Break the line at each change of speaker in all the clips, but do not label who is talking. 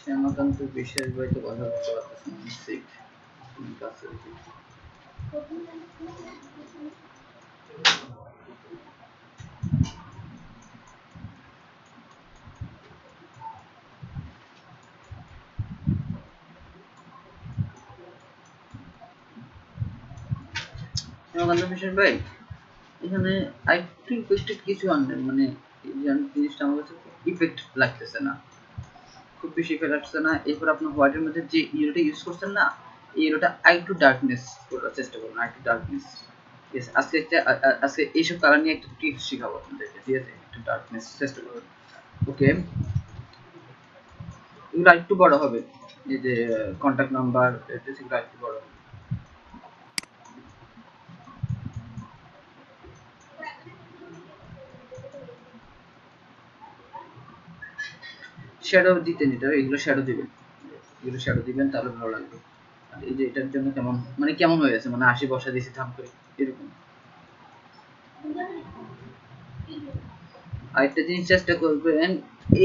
শ্যামাকান্ত বিশ্বাস ভাই তো কথা বলতে পারতেছেন না, সিক কাছে শ্যামাকান্ত বিশ্বাস ভাই এখানে আরেকটু ইফেক্টেড কিছু আনবেন, মানে জিনিসটা আমার কাছে ইফেক্ট লাগতেছে না, খুব বেশি ইফেক্ট লাগতেছে না। এরপর আপনার হোয়াইটের মধ্যে যে ইয়েটা ইউজ করছেন না, এই ইয়েটা আরেকটু ডার্কনেস করার চেষ্টা করুন, আরেকটু ডার্কনেস। ঠিক আছে, আজকে এইসব কালার নিয়ে একটা ট্রিক্স শেখাবো আপনাদেরকে, ঠিক আছে? একটু ডার্কনেস চেষ্টা করুন। ওকে, এগুলো একটু বড় হবে, এই যে কন্টাক্ট নাম্বার সেগুলো একটু বড় হবে। শ্যাডো দিতে নিতে হবে, এগুলো শ্যাডো দিবেন, এগুলো শ্যাডো দিবেন তাহলে ভালো লাগবে। আর এই যে এটার জন্য কেমন মানে কেমন হয়ে গেছে, মানে 80 বসা দিয়েছি থাম করে এরকম। আরেকটা জিনিস চেষ্টা করবেন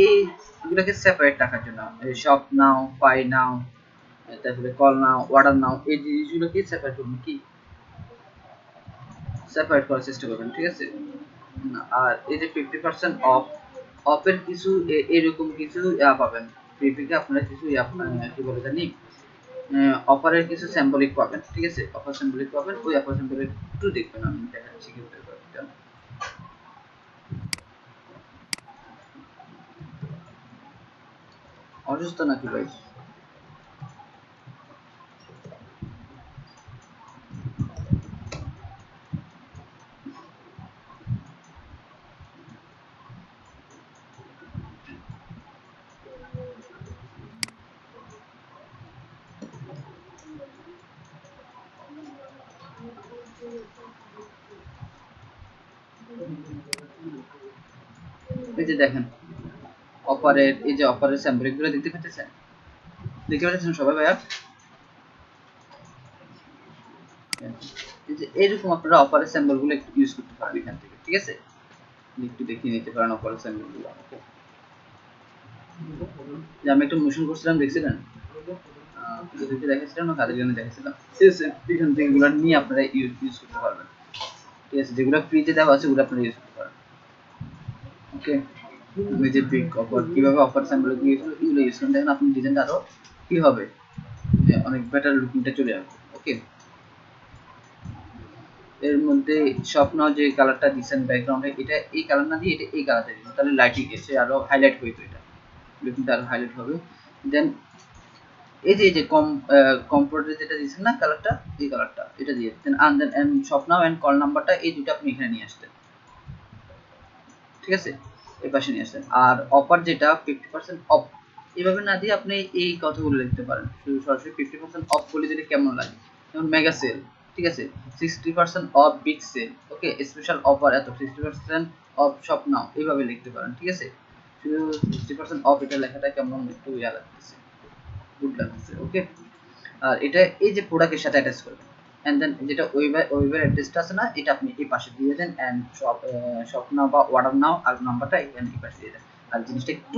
এইগুলোকে সেপারেট রাখার জন্য, শপ নাও, পাই নাও, তারপরে কল নাও, অর্ডার নাও, এই জিনিসগুলোকে সেপারেট করবেন, কি সেপারেট করার চেষ্টা করবেন, ঠিক আছে? আর এই যে 50% অফ, অফের কিছু এরকম কিছু ইয়া পাবেন, ফ্রিপিকে আপনারা কিছু ইয়া কি বলে জানি, অফারের কিছু স্যাম্বলিক পাবেন, ঠিক আছে? অফার স্যাম্বলিক পাবেন, ওই অফার স্যাম্বলিক একটু দেখবেন, আমি দেখাচ্ছি কিভাবে করবেন। অসুস্থ নাকি ভাই? এই যে দেখেন অফারের, এই যে অফারের স্যাম্পল গুলো দেখতে পাচ্ছেন, দেখতে পাচ্ছেন সবাই ভাইয়া? এই যে এরকম আপনারা অফারের স্যাম্পল গুলো একটু ইউজ করতে পারেন এখান থেকে, ঠিক আছে? একটু দেখিয়ে নিতে পারেন অফারের স্যাম্পল গুলো। ওকে, যে আমি একটা মোশন করছিলাম দেখছিলেন, আপনাদেরকে দেখাচ্ছিলাম না কাদের জন্য দেখাচ্ছিলাম, এখান থেকে এগুলো নিয়ে আপনারা ইউজ করতে পারবেন, ঠিক আছে? যেগুলো ফ্রিতে দেওয়া আছে ওগুলো আপনারা ইউজ করতে পারেন। ওকে, আমি যে বিগ অফার কিভাবে অফার স্যাম্পল এগুলো ইউজ করেন, দেখেন আপনি ডিজাইনটা আরো কি হবে, অনেক বেটার লুকিংটা চলে আসবে। ওকে, এর মধ্যে স্বপ্ন যে কালারটা দিচ্ছেন ব্যাকগ্রাউন্ডে, এটা এই কালার না দিয়ে এটা এই কালারটা দিন, তাহলে লাইটিং এসে আরো হাইলাইট হইতো, এটা লুকিংটা আরো হাইলাইট হবে। দেন এই যে কম্পোর্টে যেটা দিচ্ছেন না কালারটা, এই কালারটা এটা দিয়ে দেন, আন দেন এন্ড স্বপ্ন এন্ড কল নাম্বারটা এই দুটো আপনি এখানে নিয়ে আসতেন, ঠিক আছে? এই পাশে নিয়ে আসতেন। আর অফার যেটা 50% অফ, এভাবে না দিয়ে আপনি এই কথাগুলো লিখতে পারেন, শুধু সরাসরি 50% অফ বলে দিলে কেমন লাগে, যেমন মেগা সেল, ঠিক আছে? 60% off big sale, okay, special offer এত, 60% অফ শপ নাও, এইভাবে লিখতে পারেন, ঠিক আছে? শুধু 60% অফ এটা লেখাটা কেমন একটু ইয়া লাগতেছে, গুড লাগতেছে। ওকে, আর এটা এই যে প্রোডাক্টের সাথে অ্যাটাচ করবেন, এন্ড দেন যেটা ওয়েবের অ্যাড্রেসটা আছে না, এটা আপনি এই পাশে দিয়ে দেন, এন্ড শপ নাও বা অর্ডার নাও আর নাম্বারটা এখানে এই পাশে দিয়ে দেন, আর জিনিসটা একটু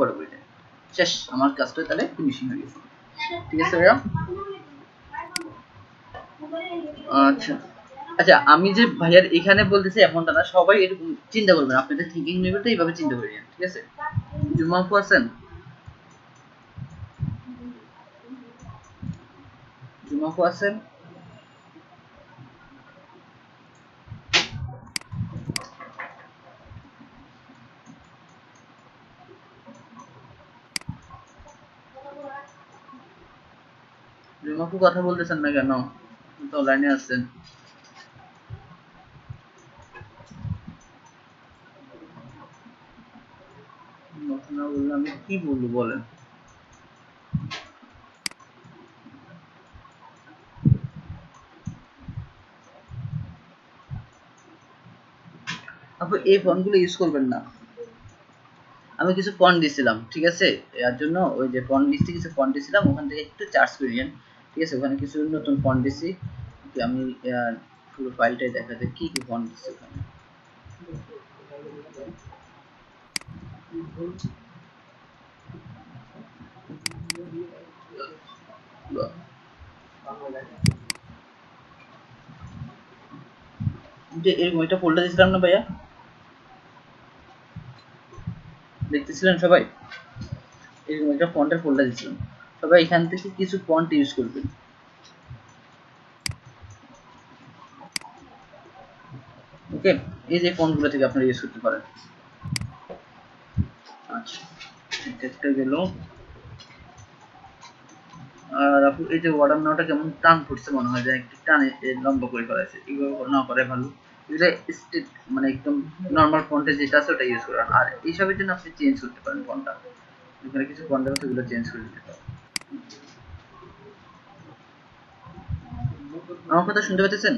বড় করে দেন। শেষ, আমার কাজটা তাহলে ফিনিশিং হয়ে গেছে, ঠিক আছে ভাইয়া? আচ্ছা আচ্ছা, আমি যে ভাইয়ার এখানে বলতেছি এমনটা না, সবাই এরকম চিন্তা করবেন, আপনাদের থিঙ্কিং লেভেলটা এইভাবে চিন্তা করে নেন, ঠিক আছে? জুমা আপু আছেন? জুমা আপু আছেন? জুমা আপু কথা বলতেছেন না কেন? তো লাইনে আছেন। কথা না বললে আমি কি বলবো বলেন? আপু এই ফন্টগুলো ইউজ করবেন না, আমি কিছু ফন্ট দিছিলাম, ঠিক আছে? এর জন্য ওই যে ফন্ট লিস্টে কিছু ফন্ট দিছিলাম, ওখান থেকে একটু চার্জ করে নিন, ঠিক আছে? ওখানে কিছু নতুন ফন্ট দিছি, আমি পুরো ফাইলটাই দেখা যায় কি কি ফন্ট দিছি ওখানে। যে এরকম একটা ফোল্ডার দিয়েছিলাম না ভাইয়া, দেখতেছিলেন সবাই? এরকম একটা ফন্টের ফোল্ডার দিয়েছিলাম, সবাই এখান থেকে কিছু ফন্ট ইউজ করবেন। ওকে, এই যে ফন্টগুলো থেকে আপনারা ইউজ করতে পারেন। আচ্ছা, একটা গেল। আর আপু এই যে ওয়াটার নাওটা কেমন টান পড়ছে, মনে হয় যে একটু টানে লম্বা করে করেছে, এইভাবে না করে ভালো। এটা স্টেট মানে একদম নর্মাল ফন্টে যেটা আছে ওটা ইউজ করেন। আর এইসবের জন্য আপনি চেঞ্জ করতে পারেন ফন্টটা, এখানে কিছু ফন্ট আছে ওগুলো চেঞ্জ করে দিতে পারেন। আমার কথা শুনতে পাচ্ছেন?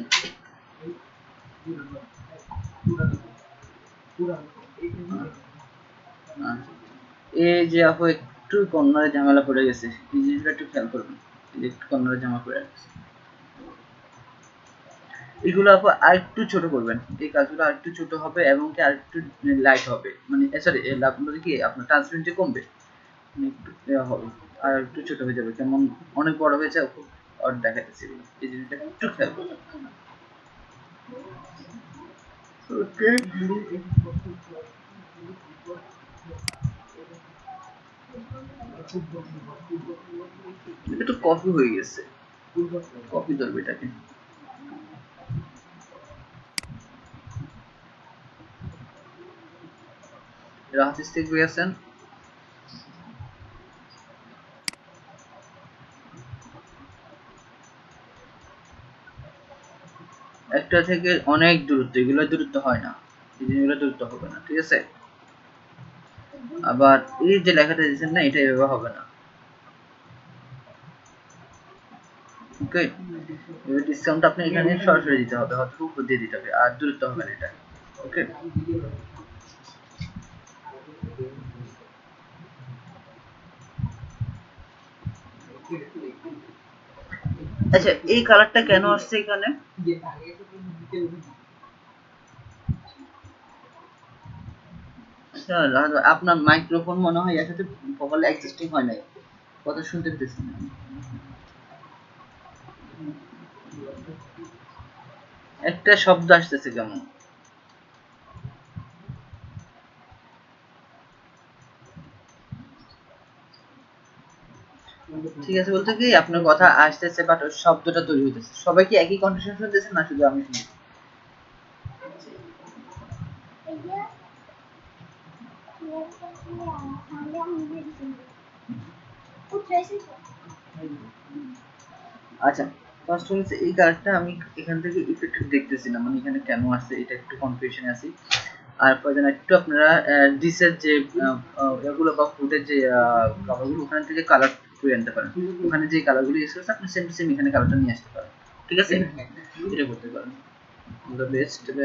এই যে আপু একটু কর্নারে ঝামেলা পড়ে গেছে, এই জিনিসটা একটু খেয়াল করবেন, এই যে একটু কর্নারে ঝামেলা পড়ে গেছে, এগুলো আপু আরেকটু ছোট করবেন, এই কাজগুলো আরেকটু ছোট হবে এবং কি আরেকটু লাইট হবে, মানে সরি আপনাদের কি আপনার ট্রান্সপারেন্সি কমবে, মানে একটু হবে আর একটু ছোট হয়ে যাবে, কেমন অনেক বড় হয়েছে আর দেখাতেছি, এই জিনিসটা একটু খেয়াল করবেন। ওকে, এটা তো কপি হয়ে গেছে, কপি ধরবে এটাকে। রাহাতিস থেকে গেছেন, একটা থেকে অনেক দূরত্ব, এগুলো দূরত্ব হয় না, এই জিনিসগুলো দূরত্ব হবে না, ঠিক আছে? আবার এই যে লেখাটা দিয়েছেন না, এটা এভাবে হবে না। ওকে, এবার ডিসকাউন্ট আপনি এখানে সরাসরি দিতে হবে, হয়তো উপর দিয়ে দিতে হবে, আর দূরত্ব হবে না এটা। ওকে, আচ্ছা এই কালারটা কেন আসছে এখানে? আপনার মাইক্রোফোন মনে হয় এর সাথে প্রপারলি অ্যাডজাস্টিং হয় নাই, কথা শুনতে পেতেছেন না, একটা শব্দ আসতেছে কেমন। ঠিক আছে, বলতে কি আপনার কথা আসতেছে বাট শব্দটা তৈরি হইতেছে, সবাই কি একই কন্ডিশন শুনতেছেন না শুধু আমি শুনছি? আচ্ছা, ফার্স্ট হচ্ছে এই কার্ডটা আমি এখান থেকে ইফেক্ট দেখতেছি না, মানে এখানে কেন আসছে এটা একটু কনফিউশনে আছি। আর প্রয়োজন একটু আপনারা ডিসের যে এগুলো বা ফুডের যে কালারগুলো ওখান থেকে কালার করে আনতে পারেন, ওখানে যে কালারগুলো ইউজ করছে আপনি সেম টু সেম এখানে কালারটা নিয়ে আসতে পারেন, ঠিক আছে? এটা করতে পারেন, দ্য বেস্ট। তবে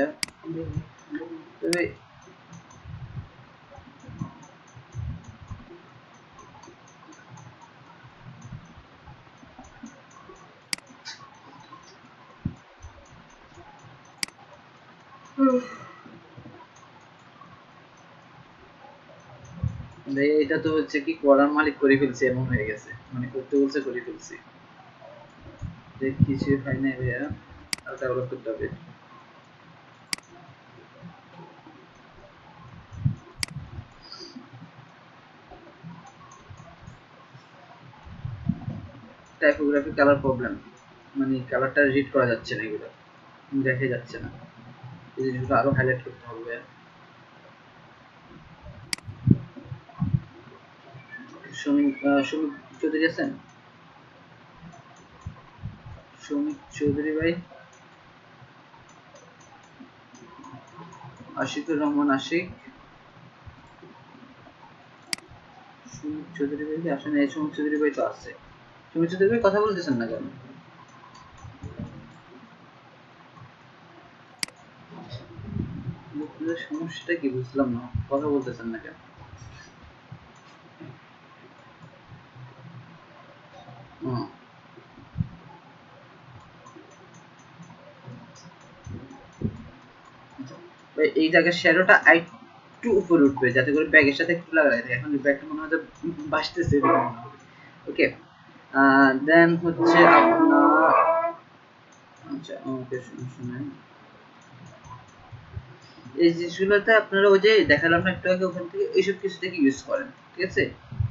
এটা তো হচ্ছে কি করার মালিক করে ফেলছে এমন হয়ে গেছে, মানে করতে বলছে করে ফেলছি, যে কিছু হয় না ভাইয়া, আর ডেভেলপ করতে হবে। টাইপোগ্রাফি কালার প্রবলেম, মানে কালারটা রিড করা যাচ্ছে না, এগুলো দেখা যাচ্ছে না, এই জিনিসগুলো আরো হাইলাইট করতে হবে। শ্রমিক চৌধুরী আছেন? শ্রমিক চৌধুরী ভাই, আশিকুর রহমান আশিক, শ্রমিক চৌধুরী ভাই কি আসেন? এই শ্রমিক চৌধুরী ভাই তো আছে, শ্রমিক চৌধুরী ভাই কথা বলতেছেন না কেন? সমস্যাটা কি বুঝলাম না, কথা বলতেছেন না কেন? এই জায়গায় শ্যাডোটা একটু উপরে উঠবে যাতে করে ব্যাগের সাথে একটু লাগাই থাকে, এখন ব্যাগটা মনে হয় বাসতেছে। ওকে, দেন হচ্ছে আপনার, আচ্ছা ওকে শুনেন, এই জিনিসগুলোতে আপনারা ওই যে দেখালাম না একটু আগে, ওখান থেকে এইসব কিছু থেকে ইউজ করেন, ঠিক আছে?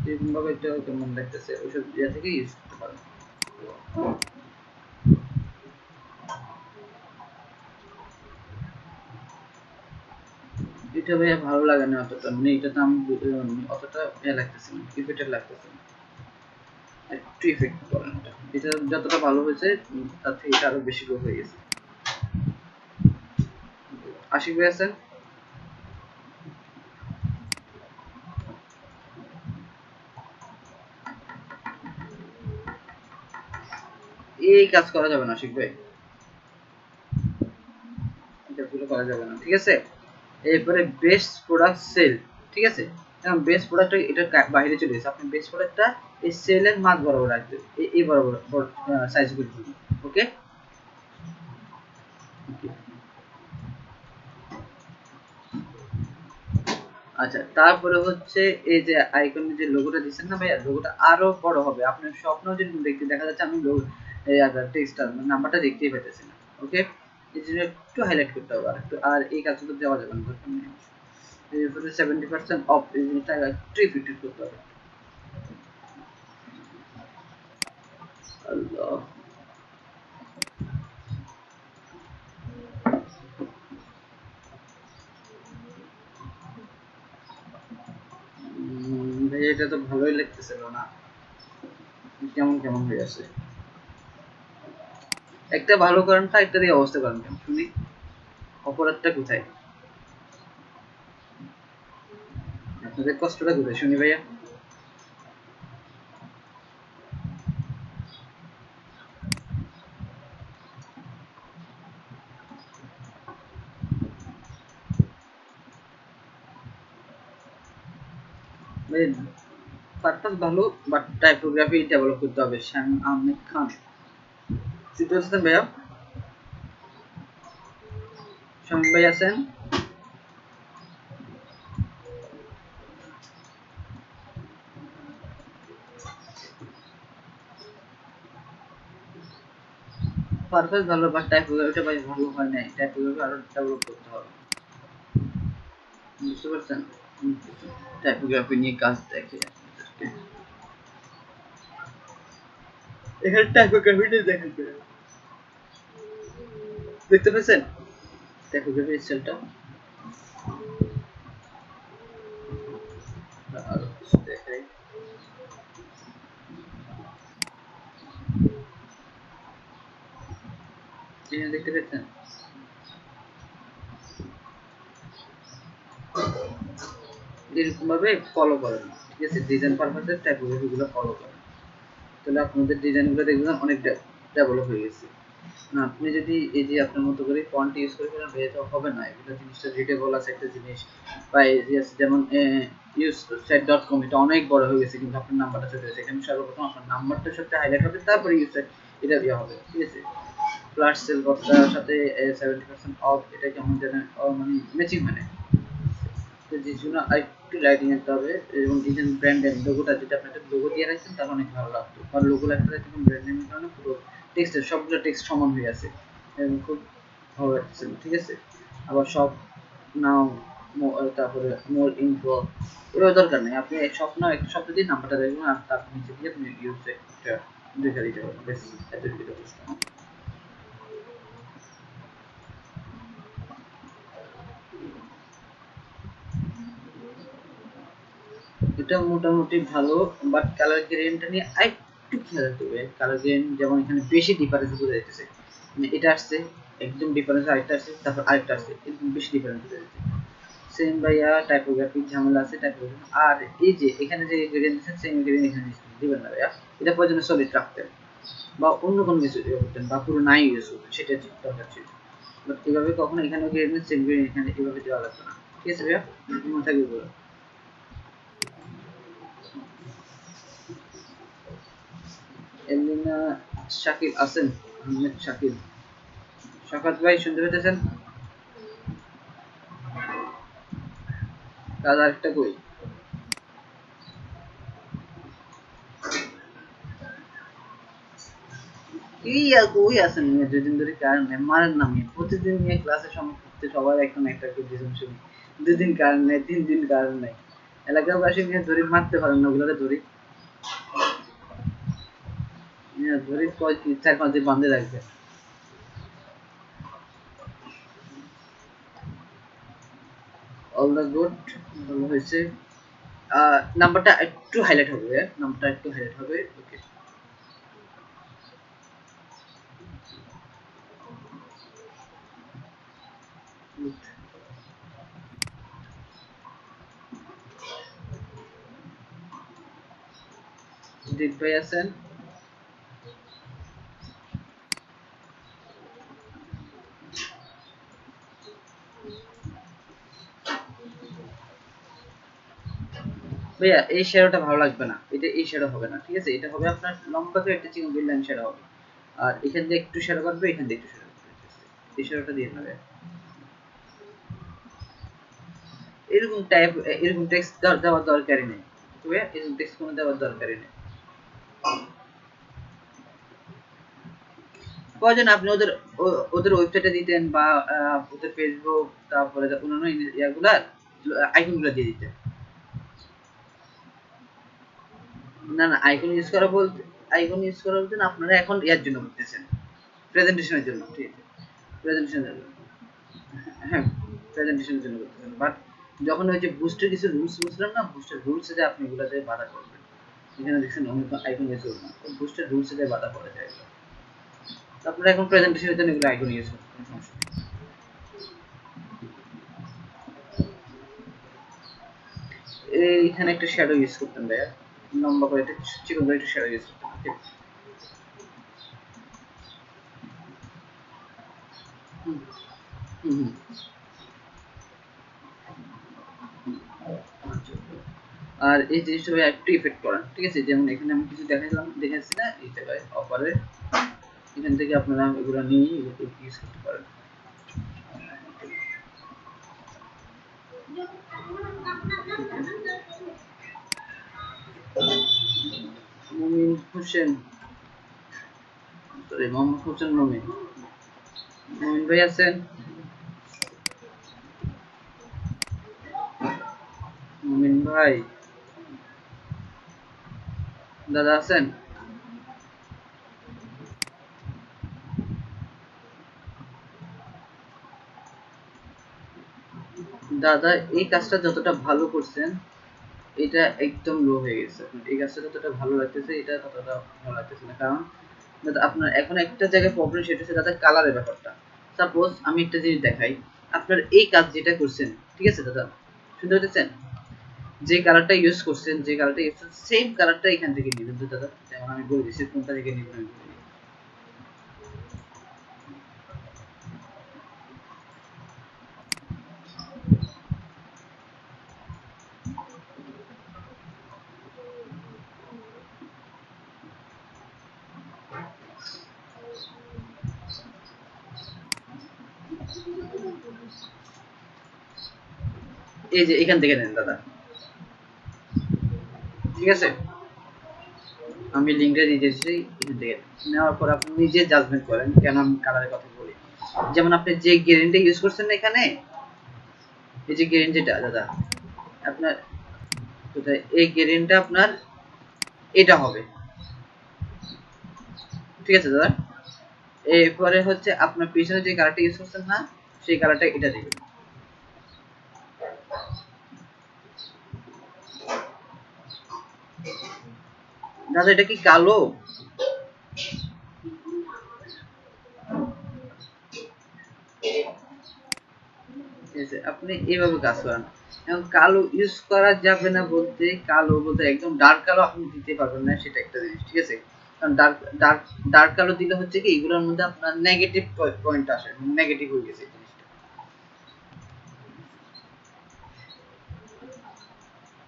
এরকম ভাবে একটা কেমন লাগতেছে ওইসব জায়গা থেকে ইউজ করতে পারেন। এটা ভাইয়া ভালো লাগে না অতটা, মানে এটা তো আমি অতটা লাগতেছে না, ইফেক্টেড লাগতেছে না, একটু ইফেক্ট করেন এটা। এটা যতটা ভালো হয়েছে তার থেকে এটা আরো বেশি গ্রো হয়ে গেছে। আশিক ভাই আছেন? এই কাজ করা যাবে না আশিক ভাই, এটা ভুলে করা যাবে না, ঠিক আছে? এরপরে বেস্ট প্রোডাক্ট সেল, ঠিক আছে? এখন বেস্ট প্রোডাক্ট এটা বাইরে চলে গেছে, আপনি বেস্ট প্রোডাক্টটা এই সেলের মাঝ বরাবর রাখবেন, এই বরাবর সাইজ করে দিবেন। ওকে, আচ্ছা তারপরে হচ্ছে এই যে আইকনের যে লোগোটা দিচ্ছেন না ভাইয়া, লোগোটা আরো বড় হবে, আপনার স্বপ্ন যদি দেখতে দেখা যাচ্ছে আমি এই টেক্সটটা নাম্বারটা দেখতেই পাইতেছি না। ওকে, এই জন্য একটু হাইলাইট করতে হবে আর একটু, আর এই কাজটা তো দেওয়া যাবে না, এরপরে 70% অফ, এই জিনিসটা একটু ইফেক্টেড করতে হবে। আল্লাহ, ভাই এটা তো ভালোই লাগতেছিল না, কেমন কেমন হয়ে আছে। একটা ভালো কারণটা একটা দিয়ে অবস্থা করেন কেমন শুনি, অপরাধটা কোথায়, আপনাদের কষ্টটা কোথায় শুনি ভাইয়া? ভাই পারপাস ভালো, বাট টাইপোগ্রাফি ডেভেলপ করতে হবে। শ্যাম আহমেদ খান, চিত্র আছেন ভাইয়া? শামীম ভাই আছেন? পারপাস ভালো, বাট টাইপোগ্রাফিটা ভাই ভালো হয় নাই, টাইপোগ্রাফি আরো ডেভেলপ করতে হবে, বুঝতে পারছেন? টাইপোগ্রাফি নিয়ে কাজ দেখে এখানে টাইপোগ্রাফিটা দেখেন, দেখতে পেয়েছেন টাইপোগ্রাফি স্টাইলটা? আর কিছু দেখাই, এখানে দেখতে পেয়েছেন এরকম ভাবে ফলো করেন, ঠিক আছে? ডিজাইন পারপাসের টাইপোগ্রাফি গুলো ফলো করেন, তাহলে আপনাদের ডিজাইন গুলো দেখবেন অনেক ডেভেলপ হয়ে গেছে। না আপনি যদি এই যে আপনার মতো করে ফন্ট ইউজ করে ফেলেন এটা হবে না, এটা জিনিসটা রিডেবল আছে একটা জিনিস, বা যেমন useSite.com এটা অনেক বড় হয়ে গেছে কিন্তু আপনার নাম্বারটা ছোট হয়েছে, এখানে সর্বপ্রথম আপনার নাম্বারটা সাথে হাইলাইট হবে, তারপরে ইউজ এটা ইয়ে হবে, ঠিক আছে? ফ্ল্যাশ সেল কথাটার সাথে 70% অফ, এটা কেমন যেন মানে ম্যাচিং হয় না, তো যে জন্য আরেকটু লাইটিং আনতে হবে। এবং ডিজাইন ব্র্যান্ড নেম লোগোটা যেটা আপনি একটা লোগো দিয়ে রাখছেন তাহলে অনেক ভালো লাগতো, কারণ লোগো একটা রাখতে ব্র্যান্ড নেমের কারণে পুরো টেক্সটের সবগুলো টেক্সট সমান হয়ে আছে এবং খুব ভালো লাগছে, ঠিক আছে? আবার সব নাও তারপরে মোর ইনফো এগুলো দরকার নেই, আপনি এক স্বপ্ন একটা শব্দ দিয়ে নাম্বারটা দেখবেন আর তার নিচে দিয়ে আপনি ইউজ একটা দেখা দিতে পারবেন, বেশ এত যথেষ্ট। এটা মোটামুটি ভালো, বাট কালার গ্রেডিয়েন্টটা নিয়ে আরেকটু খেয়াল রাখতে হবে। কালার গ্রেডিয়েন্ট যেমন এখানে বেশি ডিফারেন্স বোঝা যাচ্ছে, মানে এটা আসছে একদম ডিফারেন্স, আরেকটা আসছে তারপর আরেকটা আসছে, এরকম বেশি ডিফারেন্স বোঝা যাচ্ছে। সেম ভাইয়া টাইপোগ্রাফিক ঝামেলা আছে টাইপোগ্রাফি, আর এই যে এখানে যে গ্রেডিয়েন্ট দিচ্ছেন সেম গ্রেডিয়েন্ট এখানে দিবেন না ভাইয়া, এটা প্রয়োজনে সলিড রাখতেন বা অন্য কোনো কিছু ইয়ে করতেন বা পুরো নাই ইউজ করতেন, সেটা দরকার ছিল। বাট এভাবে কখনো এখানে গ্রেডিয়েন্ট সেম গ্রেডিয়েন্ট এখানে এভাবে দেওয়া লাগবে না, ঠিক আছে ভাইয়া? মনে থাকবে বলো। এলিনা শাকিল আছেন? আহমেদ শাকিল, শাকাত ভাই শুনতে পেতেছেন? কাজ আরেকটা কই, এই কই আছেন দুই দিন ধরে কার মারেন না, প্রতিদিন নিয়ে ক্লাসে সময় হচ্ছে সবার এখন একটা করে ডিসিশন শুনি 2 দিন কারেন্ট নাই 3 দিন কারেন্ট নাই এলাকাবাসী নিয়ে জরিপ মারতে পারেন না ওগুলোতে জরিপ জরিপ 4-5 দিন বন্ধে রাখবে অল দ্য গুড ভালো হয়েছে নাম্বারটা একটু হাইলাইট হবে নাম্বারটা একটু হাইলাইট হবে ওকে জিৎ ভাই আছেন ভাইয়া এই শ্যাডোটা ভালো লাগবে না এটা এই শ্যাডো হবে না ঠিক আছে এটা হবে আপনার লম্বা করে একটা চিকন বিল লাইন শ্যাডো হবে আর এখান দিয়ে একটু শ্যাডো করবে এখান দিয়ে একটু শ্যাডো করবে এই শ্যাডোটা দিয়ে নেবে এরকম টাইপ এরকম টেক্সট দেওয়ার দরকারই নেই তবে এরকম টেক্সট কোনো দেওয়ার দরকারই নেই প্রয়োজন আপনি ওদের ওদের ওয়েবসাইটে দিতেন বা ওদের ফেসবুক তারপরে অন্যান্য ইয়াগুলা আইকনগুলো দিয়ে দিতেন না না আইকন ইউজ করা বলতে আইকন ইউজ করা বলতে আপনারা এখন ইয়ার জন্য করতেছেন প্রেজেন্টেশনের জন্য ঠিক আছে প্রেজেন্টেশনের জন্য হ্যাঁ প্রেজেন্টেশনের জন্য করতেছেন বাট যখন ওই যে বুস্টের কিছু রুলস বুঝলাম না বুস্টের রুলসে যে আপনি এগুলাতে বাধা করবেন এখানে দেখছেন অনেক আইকন ইউজ করবেন না বুস্টের রুলসে যে বাধা পড়ে যায় আপনারা এখন প্রেজেন্টেশনের জন্য এগুলো আইকন ইউজ করবেন কোনো সমস্যা নেই এইখানে একটা শ্যাডো ইউজ করতেন ভাইয়া লম্বা করে একটা চিকন করে একটা শ্যাডো ইউজ করতেন ওকে হুম হুম আর এই জিনিসটা একটু ইফেক্ট করেন ঠিক আছে যেমন এখানে আমি কিছু দেখাইলাম দেখাচ্ছি না এই জায়গায় অফারে এখান থেকে আপনারা এগুলো নিয়ে ইউজ করতে পারেন মুমিন হোসেন সরি মোহাম্মদ হোসেন মুমিন মুমিন ভাই আছেন মুমিন ভাই দাদা আছেন দাদা এই কাজটা যতটা ভালো করছেন এটা একদম লো হয়ে গেছে এই কাজটা যতটা ভালো লাগতেছে এটা ততটা ভালো লাগতেছে না কারণ দাদা আপনার এখন একটা জায়গায় প্রবলেম সেটা হচ্ছে দাদা কালারের ব্যাপারটা সাপোজ আমি একটা জিনিস দেখাই আপনার এই কাজ যেটা করছেন ঠিক আছে দাদা শুনতে পাচ্ছেন যে কালারটা ইউজ করছেন যে কালারটা ইউজ করছেন সেম কালারটা এখান থেকে নেবেন তো দাদা যেমন আমি বলে দিচ্ছি কোনটা থেকে নেবেন আমি বলে দিই এই যে এখান থেকে নেন দাদা ঠিক আছে আমি লিঙ্কটা দিয়ে দিয়েছি এখান থেকে নেওয়ার পর আপনি নিজে জাজমেন্ট করেন কেন আমি কালারের কথা বলি যেমন আপনি যে গ্রেনটা ইউজ করছেন না এখানে এই যে গ্রেন যেটা দাদা আপনার কোথায় এই গ্রেনটা আপনার এটা হবে ঠিক আছে দাদা এরপরে হচ্ছে আপনার পিছনে যে কালারটা ইউজ করছেন না সেই কালারটা এটা দিবেন দাদা এটা কি কালো আপনি এইভাবে কাজ করেন এখন কালো ইউজ করা যাবে না বলতে কালো বলতে একদম ডার্ক কালো আপনি দিতে পারবেন না সেটা একটা জিনিস ঠিক আছে কারণ ডার্ক ডার্ক ডার্ক কালো দিলে হচ্ছে কি এগুলোর মধ্যে আপনার নেগেটিভ পয়েন্ট আসে নেগেটিভ হয়ে গেছে জিনিসটা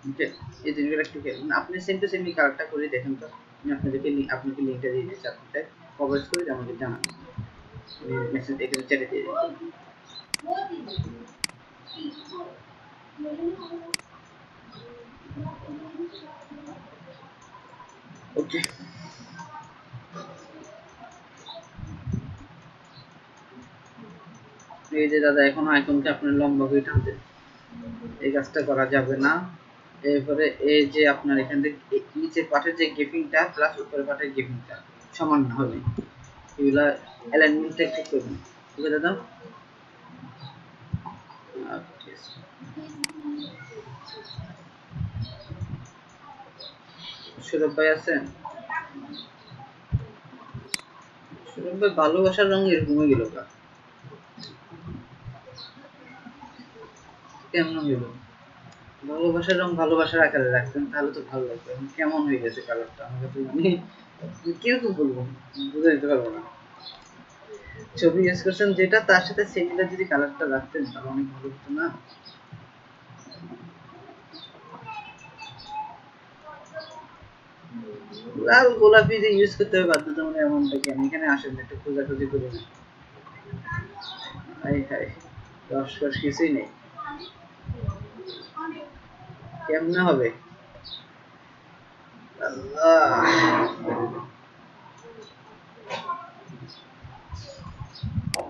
ওকে এই জিনিসগুলো একটু আপনি সেম টু সেম কালারটা করে দেখেন তো আমি আপনাদেরকে আপনাকে লিঙ্কটা দিয়ে দিচ্ছি আপনাকে কভারেজ করে আমাদের জানাবেন মেসেজ এখানে চ্যাটে দিয়ে দিন ওকে এই যে দাদা এখন আইকনকে আপনি লম্বা করে টানতেন, এই কাজটা করা যাবে না। এরপরে এই যে আপনার এখান থেকে নিচের পাটের যে গেপিংটা প্লাস উপরের পাটের গেপিংটা সমান না হবে, এগুলা অ্যালাইনমেন্টটা একটু করবেন। ওকে দাদা, সৌরভ ভাই আছেন? সৌরভ ভাই ভালোবাসার রঙ এরকমই গেল, কেমন গেল? ভালোবাসার রং ভালোবাসার আকারে রাখতেন তাহলে তো ভালো লাগতো, কেমন হয়ে গেছে কালারটা আমার কাছে, মানে কিরকম বলবো, বুঝে দিতে পারবো না। ছবি ইউজ করছেন যেটা তার সাথে সেমিলার যদি কালারটা রাখতেন তাহলে অনেক ভালো হতো না? লাল গোলাপি যে ইউজ করতে হবে বাধ্যতামূলক এমনটা কেন? এখানে আসেন একটু খোঁজাখুঁজি করে নেন। হাই হাই, রস ফস কিছুই নেই, কেমনে হবে? আল্লাহ,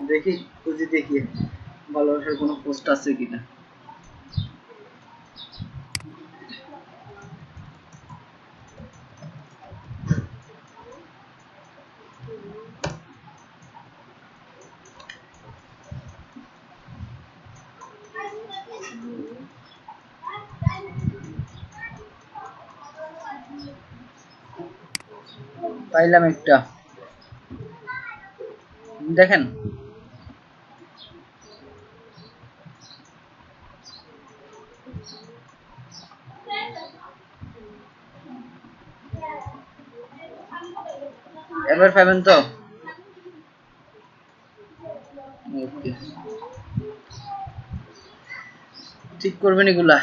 দেখি খুঁজি দেখি ভালোবাসার কোনো পোস্ট আছে কিনা। পাইলাম একটা, দেখেন। এবার পাবেন তো? ওকে, ঠিক করবেন এগুলা।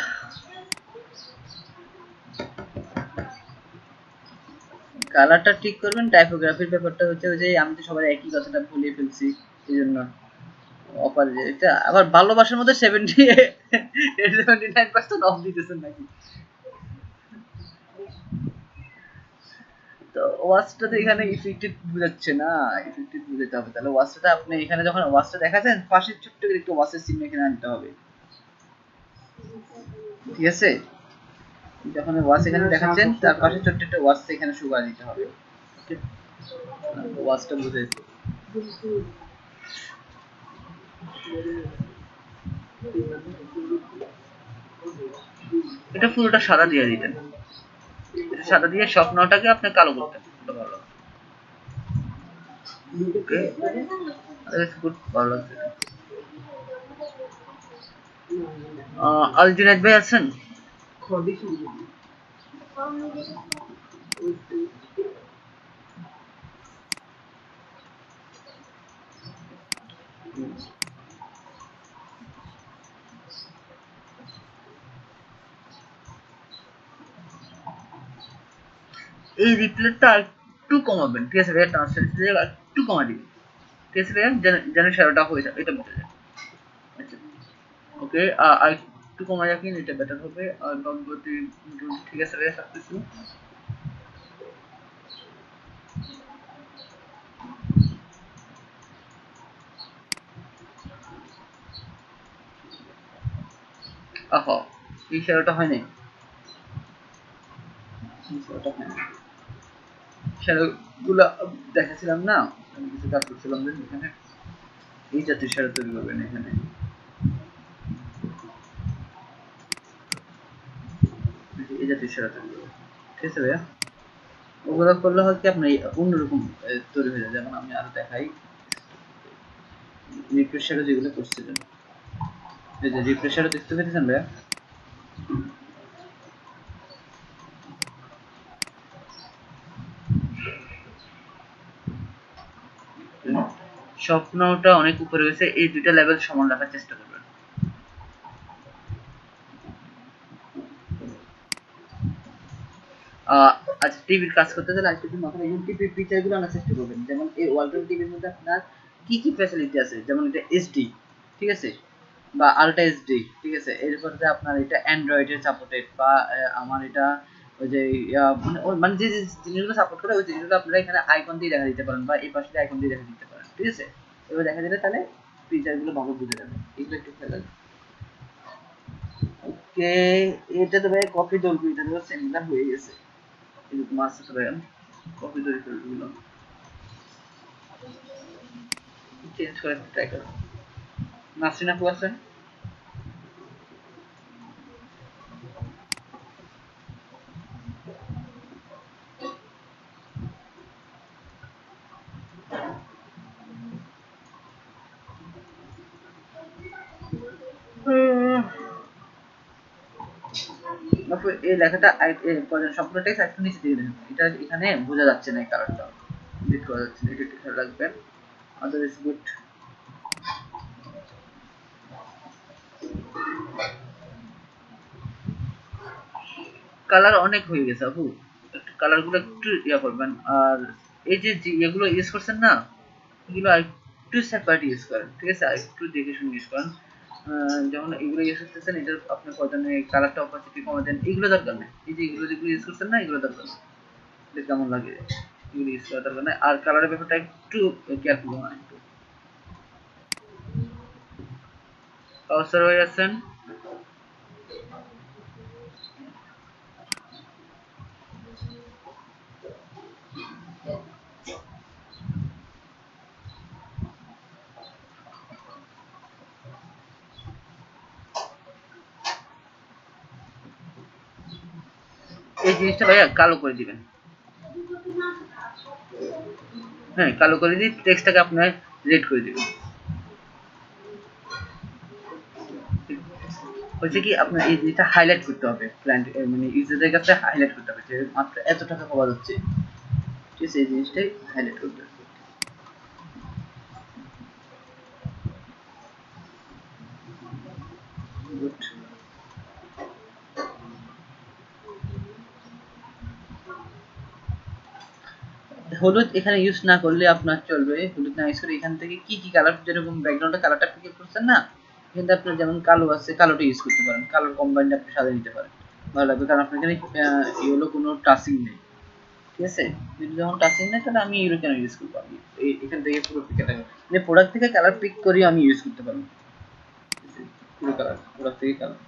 কালারটা ঠিক করবেন, টাইপোগ্রাফির ব্যাপারটা হচ্ছে ওই যে আমি তো সবার একই কথাটা ভুলিয়ে ফেলছি, এই জন্য অফার এটা আবার ভালোবাসার মধ্যে 79% অফ দিতেছেন নাকি? তো ওয়াচটা তো এখানে ইফেক্টেড বুঝাচ্ছে না, ইফেক্টেড বুঝাতে হবে, তাহলে ওয়াচটা আপনি এখানে যখন ওয়াচটা দেখাচ্ছেন পাশে ছোট্ট করে একটু ওয়াচের চিহ্ন এখানে আনতে হবে, ঠিক আছে? যখন ওয়াচ এখানে দেখাচ্ছেন তার পাশে ছোট্ট একটা ওয়াচ এখানে শো করে দিতে হবে, ওকে? ওয়াচটা বুঝে এটা পুরোটা সাদা দিয়ে দিতেন, সাদা দিয়ে স্বপ্নটাকে আপনি কালো করতেন, ভালো। ওকে, গুড, ভালো লাগছে। আলজুনাইদ ভাই আছেন? এই রিপ্লেটটা একটু কমাবেন, ঠিক আছে ভাইয়া? ট্রান্সপারেন্সি একটু কমা দিবেন, ঠিক আছে ভাইয়া? যেন শ্যাডোটা হয়ে যায়, এটা বেটার যায়। আচ্ছা, ওকে, আর একটু কমা রাখেন, এটা বেটার হবে। আর ভগবতী, ঠিক আছে ভাইয়া, সব কিছু আহ, এই শ্যাডোটা হয় নাই, শ্যাডোটা হয় না, শ্যাডো গুলা দেখাছিলাম না, আমি কিছু কাজ করছিলাম যে এখানে এই জাতীয় শ্যাডো তৈরি করবেন এখানে, এই জাতীয় শ্যাডো তৈরি করবেন, ঠিক আছে ভাইয়া? ওগুলো করলে হয় কি আপনার অন্যরকম তৈরি হয়ে যায়, যেমন আমি আরো দেখাই রিফ্রেশ শ্যাডো যেগুলো করছিলেন, এই যে রিফ্রেশ শ্যাডো দেখতে পেয়েছেন ভাইয়া? স্বপ্নটা অনেক উপরে গেছে, এই দুইটা লেভেল সমান রাখার চেষ্টা করবেন। আচ্ছা, টিভির কাজ করতে গেলে আজকে মাথায় এই টিভির ফিচারগুলো আনার চেষ্টা করবেন, যেমন এই ওয়ালটন টিভির মধ্যে আপনার কি কি ফ্যাসিলিটি আছে, যেমন এটা এইচডি, ঠিক আছে, বা আলট্রা এইচডি, ঠিক আছে, এরপর যে আপনার এটা অ্যান্ড্রয়েডের সাপোর্টেড, বা আমার এটা ওই যে মানে যে যে জিনিসগুলো সাপোর্ট করে ওই জিনিসগুলো আপনারা এখানে আইকন দিয়ে দেখা দিতে পারেন, বা এই পাশে আইকন দিয়ে দেখা দিতে পারেন, ঠিক আছে? এবার দেখা দিলে তাহলে ফিচার গুলো ভালো বুঝে যাবে, এগুলো একটু খেয়াল রাখবেন। ওকে, এটা তো ভাই কপি দলবো, এটা তো সেমিনার হয়ে গেছে, এরকম আছে তো ভাই, কপি দল করে দিলাম, চেঞ্জ করে ট্রাই করো। নাসরিন আপু আছেন? এই লেখাটা সম্পূর্ণ টেক্সট একটু নিচে দিয়ে দেবেন, এটা এখানে বোঝা যাচ্ছে না, এই কালারটা ডিলিট করা যাচ্ছে না, এটা একটু খেয়াল রাখবেন। Otherwise good. কালার অনেক হয়ে গেছে আপু, একটু কালার গুলো একটু ইয়া করবেন। আর এই যে এগুলো ইউজ করছেন না, এগুলো একটু সেপারেট ইউজ করেন, ঠিক আছে, আর একটু দেখে শুনে ইউজ করেন। যেমন এগুলো ইউজ করতেছেন, এটার আপনি প্রয়োজনে কালারটা অপাসিটি কমে দেন, এগুলো দরকার নেই। এই যে এগুলো যেগুলো ইউজ করছেন না, এগুলো দরকার নেই, এটা কেমন লাগে, এগুলো ইউজ করা দরকার নেই। আর কালারের ব্যাপারটা একটু কেয়ারফুল হন একটু। কাউসার ভাই আছেন? এই জিনিসটা ভাইয়া কালো করে দিবেন, হ্যাঁ কালো করে দিয়ে টেক্সটটাকে আপনার রেড করে দিবেন। হচ্ছে কি আপনার এই জিনিসটা হাইলাইট করতে হবে, ক্লায়েন্ট মানে ইউজারদের কাছে হাইলাইট করতে হবে যে মাত্র এত টাকা পাওয়া যাচ্ছে, ঠিক আছে, এই জিনিসটাই হাইলাইট করতে হবে। গুড। হলুদ এখানে ইউজ না করলে আপনার চলবে, হলুদ না ইউজ করে এখান থেকে কি কি কালার, যেরকম ব্যাকগ্রাউন্ডে কালারটা পিক করছেন না, কিন্তু আপনার যেমন কালো আছে, কালোটা ইউজ করতে পারেন, কালোর কম্বাইন্ড আপনি সাজিয়ে নিতে পারেন, ভালো লাগবে। কারণ আপনার এখানে ইয়েলো কোনো টাচিং নেই, ঠিক আছে, যদি যখন টাচিং নেই তাহলে আমি ইউরো কেন ইউজ করবো, আমি এখান থেকে পুরো পিকটা মানে প্রোডাক্ট থেকে কালার পিক করে আমি ইউজ করতে পারবো, পুরো কালার প্রোডাক্ট থেকে কালার।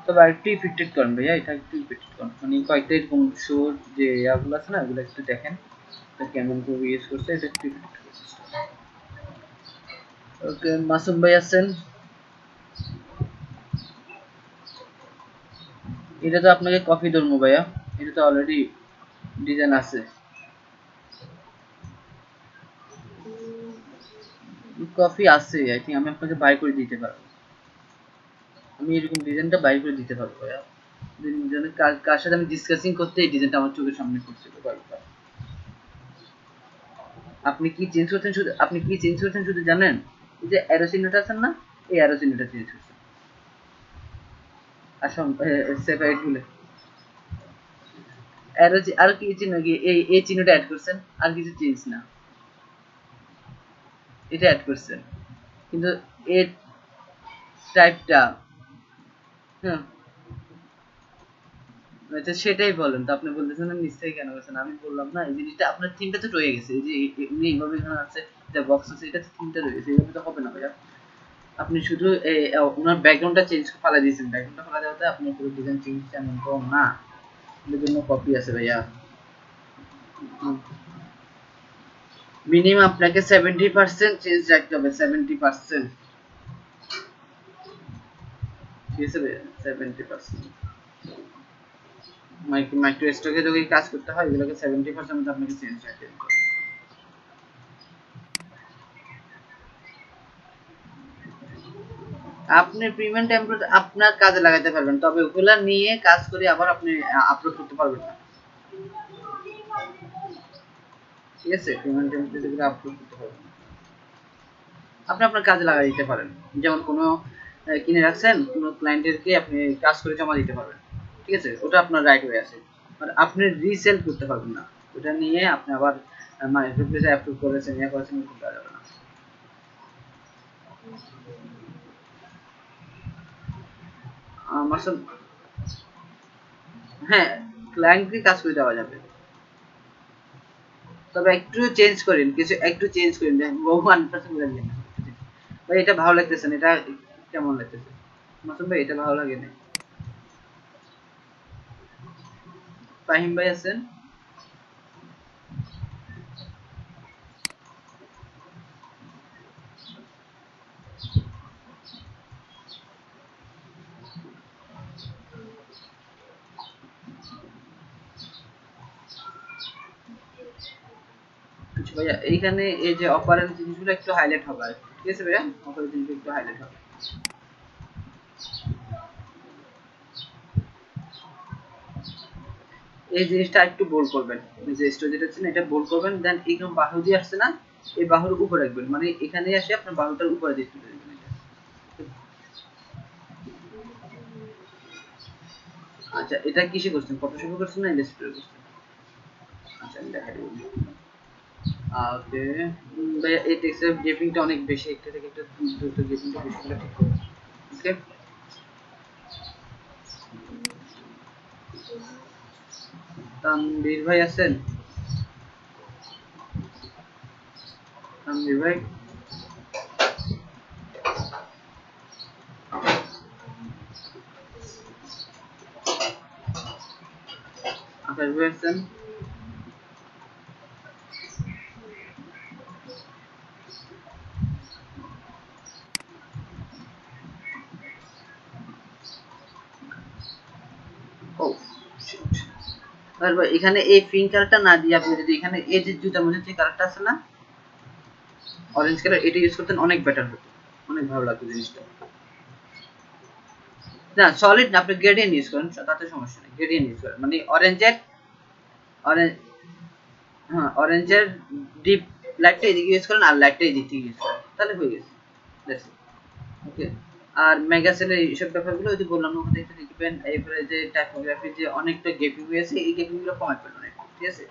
তবে আরেকটু ইফেক্টেড করেন ভাইয়া, এটা একটু ইফেক্টেড করেন, মানে কয়েকটা এরকম শোর যে ইয়াগুলো আছে না, ওগুলো একটু দেখেন কেমন করে ইউজ করছে, এটা একটু ইফেক্টেড করছে। ওকে, মাসুম ভাই আছেন? এটা তো আপনাকে কপি ধরবো ভাইয়া, এটা তো অলরেডি ডিজাইন আছে, কপি আছে, আই থিঙ্ক আমি আপনাকে বাই করে দিতে পারবো, আমি এরকম ডিজাইনটা বাই করে দিতে পারবো ভাইয়া। কার সাথে আমি ডিসকাসিং করতে এই ডিজাইনটা আমার চোখের সামনে পড়ছিল কয়েকবার। আপনি কি চেঞ্জ করছেন শুধু, আপনি কি চেঞ্জ করছেন শুধু জানেন, এই যে অ্যারো চিহ্নটা আছেন না, এই অ্যারো চিহ্নটা চেঞ্জ করছেন, আসুন সেপারেট গুলো অ্যারো, আর কি চিহ্ন, কি এই চিহ্নটা অ্যাড করছেন, আর কিছু চেঞ্জ না, এটা অ্যাড করছেন, কিন্তু এর টাইপটা, হ্যাঁ আচ্ছা সেটাই বলেন তো, আপনি বলতেছেন না নিচ থেকে কেন করছেন, আমি বললাম না এই জিনিসটা আপনার থিমটা তো রয়ে গেছে, এই যে এমনি এইভাবে এখানে আছে, এটা বক্স আছে, এটা থিমটা রয়ে গেছে, এইভাবে তো হবে না ভাইয়া। আপনি শুধু ওনার ব্যাকগ্রাউন্ডটা চেঞ্জ ফালা দিয়েছেন, ব্যাকগ্রাউন্ডটা ফালা দেওয়াতে আপনার পুরো ডিজাইন চেঞ্জ এমন তো না, এর জন্য কপি আছে ভাইয়া। মিনিমাম আপনাকে 70% চেঞ্জ রাখতে হবে, 70%, ঠিক আছে ভাইয়া, 70%। মাইক্রো স্টকে যদি কাজ করতে হয় এগুলোকে 70% মধ্যে আপনাকে চেঞ্জ রাখতে হবে। আপনি প্রিমিয়াম টেমপ্লেট আপনার কাজে লাগাতে পারবেন, তবে ওগুলা নিয়ে কাজ করে আবার আপনি আপলোড করতে পারবেন না, ঠিক আছে, প্রিমিয়াম টেমপ্লেট এগুলো আপলোড করতে পারবেন না, আপনি আপনার কাজে লাগাই দিতে পারেন, যেমন কোনো কিনে রাখছেন, কোনো ক্লায়েন্টেরকে আপনি কাজ করে জমা দিতে পারবেন, ঠিক আছে, ওটা আপনার রাইট ওয়ে আছে, বাট আপনি রিসেল করতে পারবেন না। ওটা নিয়ে আপনি আবার মার্কেটপ্লেসে অ্যাপ্রুভ করেছেন, ইয়ে করেছেন, এরকম করা যাবে না। মাসুম, হ্যাঁ, ক্লায়েন্টকে কাজ করে দেওয়া যাবে, তবে একটু চেঞ্জ করেন, কিছু একটু চেঞ্জ করেন, বহু 100% বলে দিন ভাই। এটা ভালো লাগতেছে না, এটা কেমন লাগতেছে মাসুম ভাই? এটা ভালো লাগে না। ফাহিম ভাই আছেন? আচ্ছা ভাইয়া, এইখানে এই যে অপারেন্ট জিনিসগুলো একটু হাইলাইট হবে আর কি। ঠিক আছে ভাইয়া, অপারেন্ট জিনিসগুলো একটু হাইলাইট হবে। এই জিনিসটা একটু বোল্ড করবেন, এই যে স্টোরেজ আছে না, এটা বোল্ড করবেন, দেন এইরকম বাহু দিয়ে আসছে না, এই বাহুর উপরে রাখবেন, মানে এখানে এসে আপনার বাহুটার উপরে দিয়ে তুলে দিবেন এটা। আচ্ছা, এটা কিসে করছেন, ফটোশপে করছেন না ইলাস্ট্রেটরে করছেন? আচ্ছা, আমি দেখাই দেবো। ওকে ভাইয়া, এই টেক্সটের গেপিংটা অনেক বেশি, একটা থেকে একটা দ্রুত গেপিংটা বেশি করে ঠিক করবেন। ওকে, তানভীর ভাই আছেন? তানভীর ভাই, আকাশ ভাই আছেন? ও আর ভাই, এখানে এই পিঙ্ক কালারটা না দিয়ে আপনি যদি এখানে এই যে জুতার মধ্যে যে কালারটা আছে না, অরেঞ্জ কালার, এটা ইউজ করতেন অনেক বেটার হতো, অনেক ভালো লাগতো জিনিসটা। না সলিড না, আপনি গ্রেডিয়েন্ট ইউজ করেন, তাতে সমস্যা নেই, গ্রেডিয়েন্ট ইউজ করেন, মানে অরেঞ্জের, অরেঞ্জ, হ্যাঁ অরেঞ্জের ডিপ লাইটটা এদিকে ইউজ করেন আর লাইটটা এদিক থেকে ইউজ করেন, তাহলে হয়ে গেছে। ওকে, আর মেগাসেলের এইসব ব্যাপারগুলো ওই যে বললাম, ওখান থেকে লিখবেন। এরপরে যে টাইপোগ্রাফি যে অনেকটা গেপিং হয়েছে, এই গেপিং গুলো কমাই ফেলবেন, ঠিক আছে?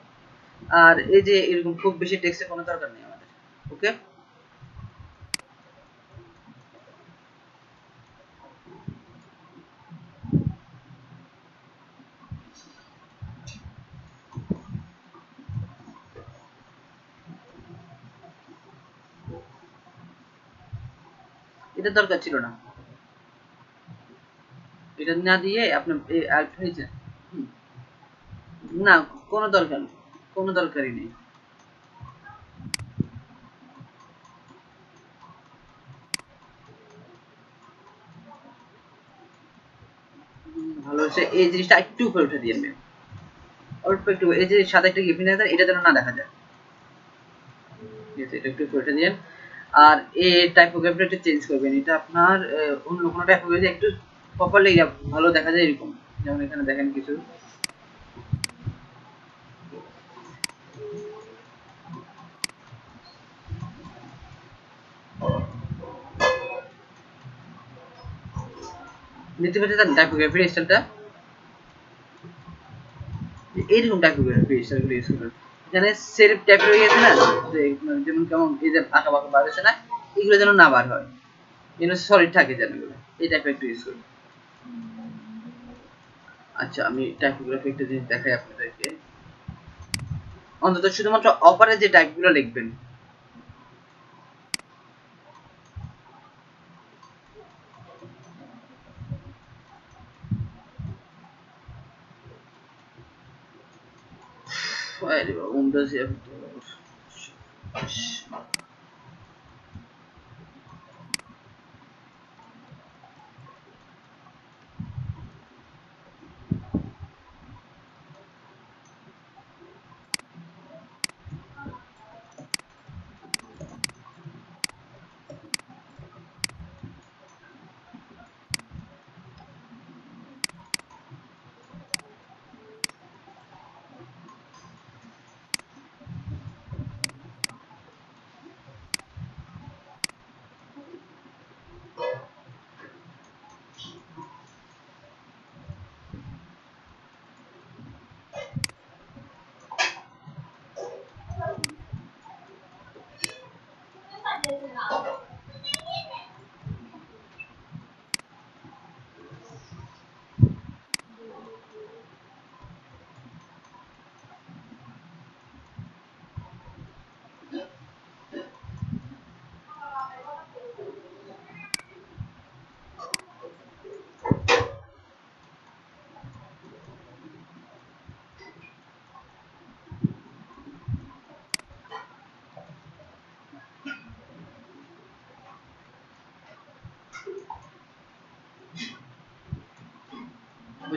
আর এই যে এরকম খুব বেশি টেক্সটের কোনো দরকার নেই আমাদের। ওকে, এটা দরকার ছিল না, এটা না দিয়ে আপনি আরেকটা হয়েছে। না, কোনো দরকার নেই, কোনো দরকারই নেই। ভালো হচ্ছে, এই জিনিসটা একটু উপরে উঠে দিয়ে নেবেন, অল্প একটু, এই যে সাদা একটা গেপিং আছে এটা যেন না দেখা যায়, ঠিক আছে? এটা একটু উপরে উঠে দিন। আর এই টাইপোগ্রাফিটা একটু চেঞ্জ করবেন, এটা আপনার অন্য কোনো টাইপোগ্রাফি একটু প্রপারলি ভালো দেখা যায় এরকম, যেমন এখানে দেখেন কিছু নিতে পেরেছেন টাইপোগ্রাফির স্টাইলটা, এইরকম টাইপোগ্রাফি স্টাইলগুলো ইউজ করবেন। এখানে সেরিফ টাইপের হয়ে গেছে না, যে যেমন কেমন এই যে আঁকা বাঁকা বার হচ্ছে না, এগুলো যেন না বার হয়, যেন সলিড থাকে, যেন এগুলো এই টাইপের একটু ইউজ করবেন। আচ্ছা, আমি টাইপোগ্রাফি একটা জিনিস দেখাই আপনাদেরকে, অন্তত শুধুমাত্র অপারে যে টাইপগুলো লিখবেন, উইন্ডোজ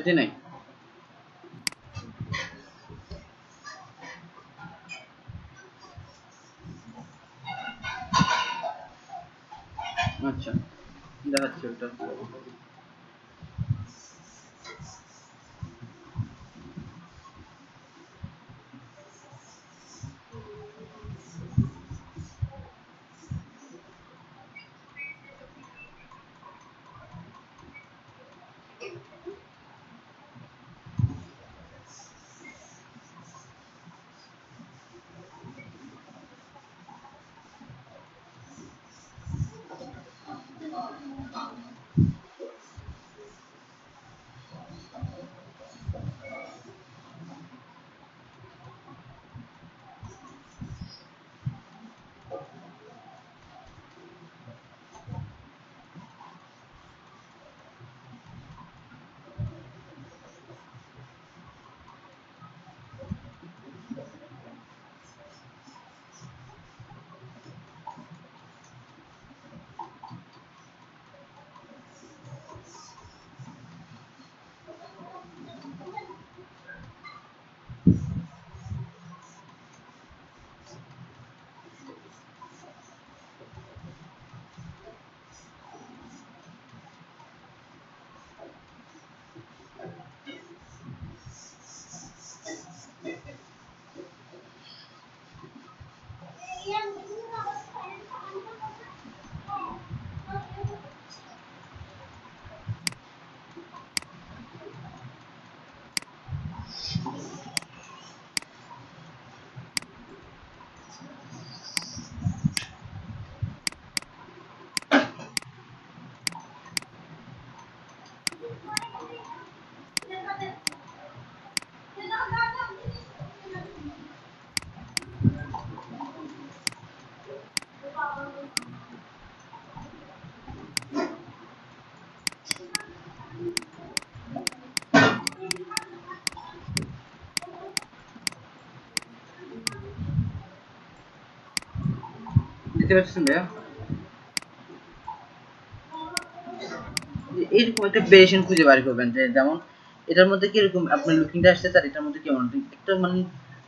39। আচ্ছা দেখাচ্ছি ওটা। দেখতে পাচ্ছেন ভাইয়া এইরকম একটা ভেরিয়েশন খুঁজে বার করবেন, যে যেমন এটার মধ্যে কিরকম আপনার লুকিংটা আসছে তার এটার মধ্যে কেমন একটা মানে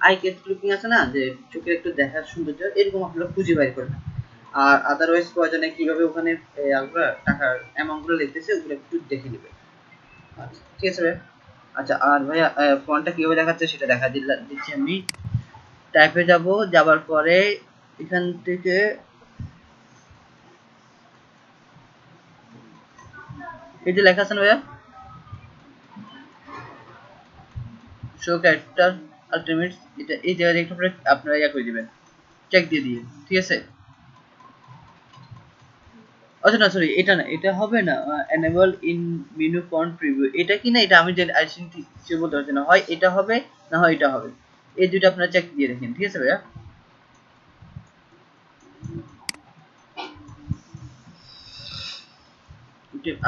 আই কেস লুকিং আছে না, যে চোখের একটু দেখার সৌন্দর্য, এরকম আপনারা খুঁজে বার করবেন। আর আদারওয়াইজ প্রয়োজনে কিভাবে ওখানে আপনারা টাকার অ্যামাউন্ট গুলো লিখতেছে ওগুলো একটু দেখে নেবেন। আচ্ছা ঠিক আছে ভাইয়া। আচ্ছা আর ভাইয়া ফন্টটা কিভাবে দেখাচ্ছে সেটা দিচ্ছি আমি। টাইপে যাব, যাবার পরে এখান থেকে এই যে লেখা আছে না ভাইয়া শো ক্যারেক্টার আলটিমেটস, এটা এই জায়গায় একটু আপনারা ইয়া করে দিবেন, চেক দিয়ে দিয়ে, ঠিক আছে। আচ্ছা না সরি এটা না, এটা হবে না enable in menu font preview, এটা কি না, এটা আমি যে আইসিন সে বলতে পারছি না, হয় এটা হবে না হয় এটা হবে, এই দুটো আপনারা চেক দিয়ে রাখেন, ঠিক আছে ভাইয়া।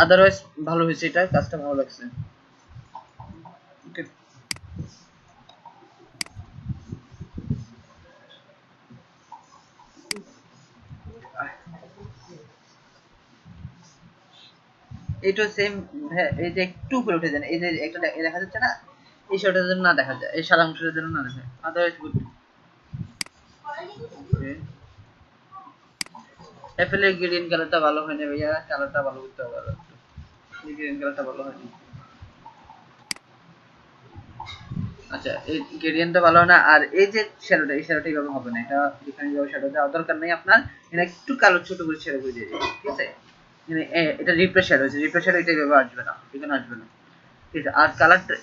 আদারওয়াইজ ভালো হয়েছে, এটা কাজটা ভালো লাগছে। ওকে এইটা সেম, হ্যাঁ এই যে একটু উপরে উঠে যান, এই যে একটা দেখা যাচ্ছে না, এই শর্টের জন্য না দেখা যায়, এই সাদা অংশের জন্য না দেখা, আদারওয়াইজ গুড। অ্যাপেল এর গ্রিন কালারটা ভালো হয় না ভাইয়া, কালারটা ভালো করতে হবে আর একটু, এই গ্রিন কালারটা ভালো হয়নি। আচ্ছা এই গ্রেডিয়েন্টটা ভালো হয় না, আর এই যে শ্যাডোটা, এই শ্যাডোটা এইভাবে হবে না, এটা যেখানে যাবে শ্যাডো দেওয়ার দরকার নেই আপনার, এটা একটু কালো ছোট করে শ্যাডো করে দিয়ে দিবেন, ঠিক আছে। মানে এটা রিফ্রেশ শ্যাডো আছে, রিফ্রেশ শ্যাডো এটা এইভাবে আসবে না, এখানে আসবে না, ঠিক আছে। আর কালারটা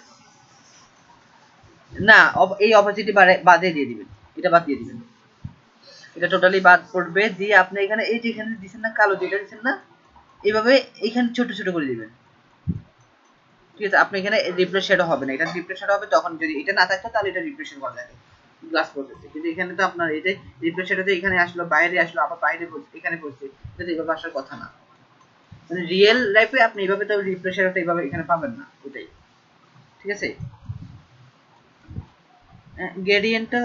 না, এই অপোজিটি বাদে দিয়ে দিবেন, এটা বাদ দিয়ে দিবেন, এটা টোটালি বাদ পড়বে, দিয়ে আপনি এখানে এই যে এখানে দিবেন না কালো, যেটা দিবেন না এইভাবে এখানে ছোট ছোট করে দিবেন, ঠিক আছে। আপনি এখানে রিফ্রেশ শ্যাডো হবে না, এটা রিফ্রেশ শ্যাডো হবে তখন, যদি এটা না থাকতো তাহলে এটা রিফ্রেশ করা যাবে গ্লাস প্রসেসে, কিন্তু এখানে তো আপনার এই যে রিফ্রেশ শ্যাডোতে এখানে আসলো, বাইরে আসলো, আবার বাইরে এখানে পড়ছে, এটা এইভাবে আসার কথা না, মানে রিয়েল লাইফে আপনি এইভাবে তো রিফ্রেশ শ্যাডোটা এইভাবে এখানে পাবেন না, ওটাই, ঠিক আছে। গ্রেডিয়েন্টটা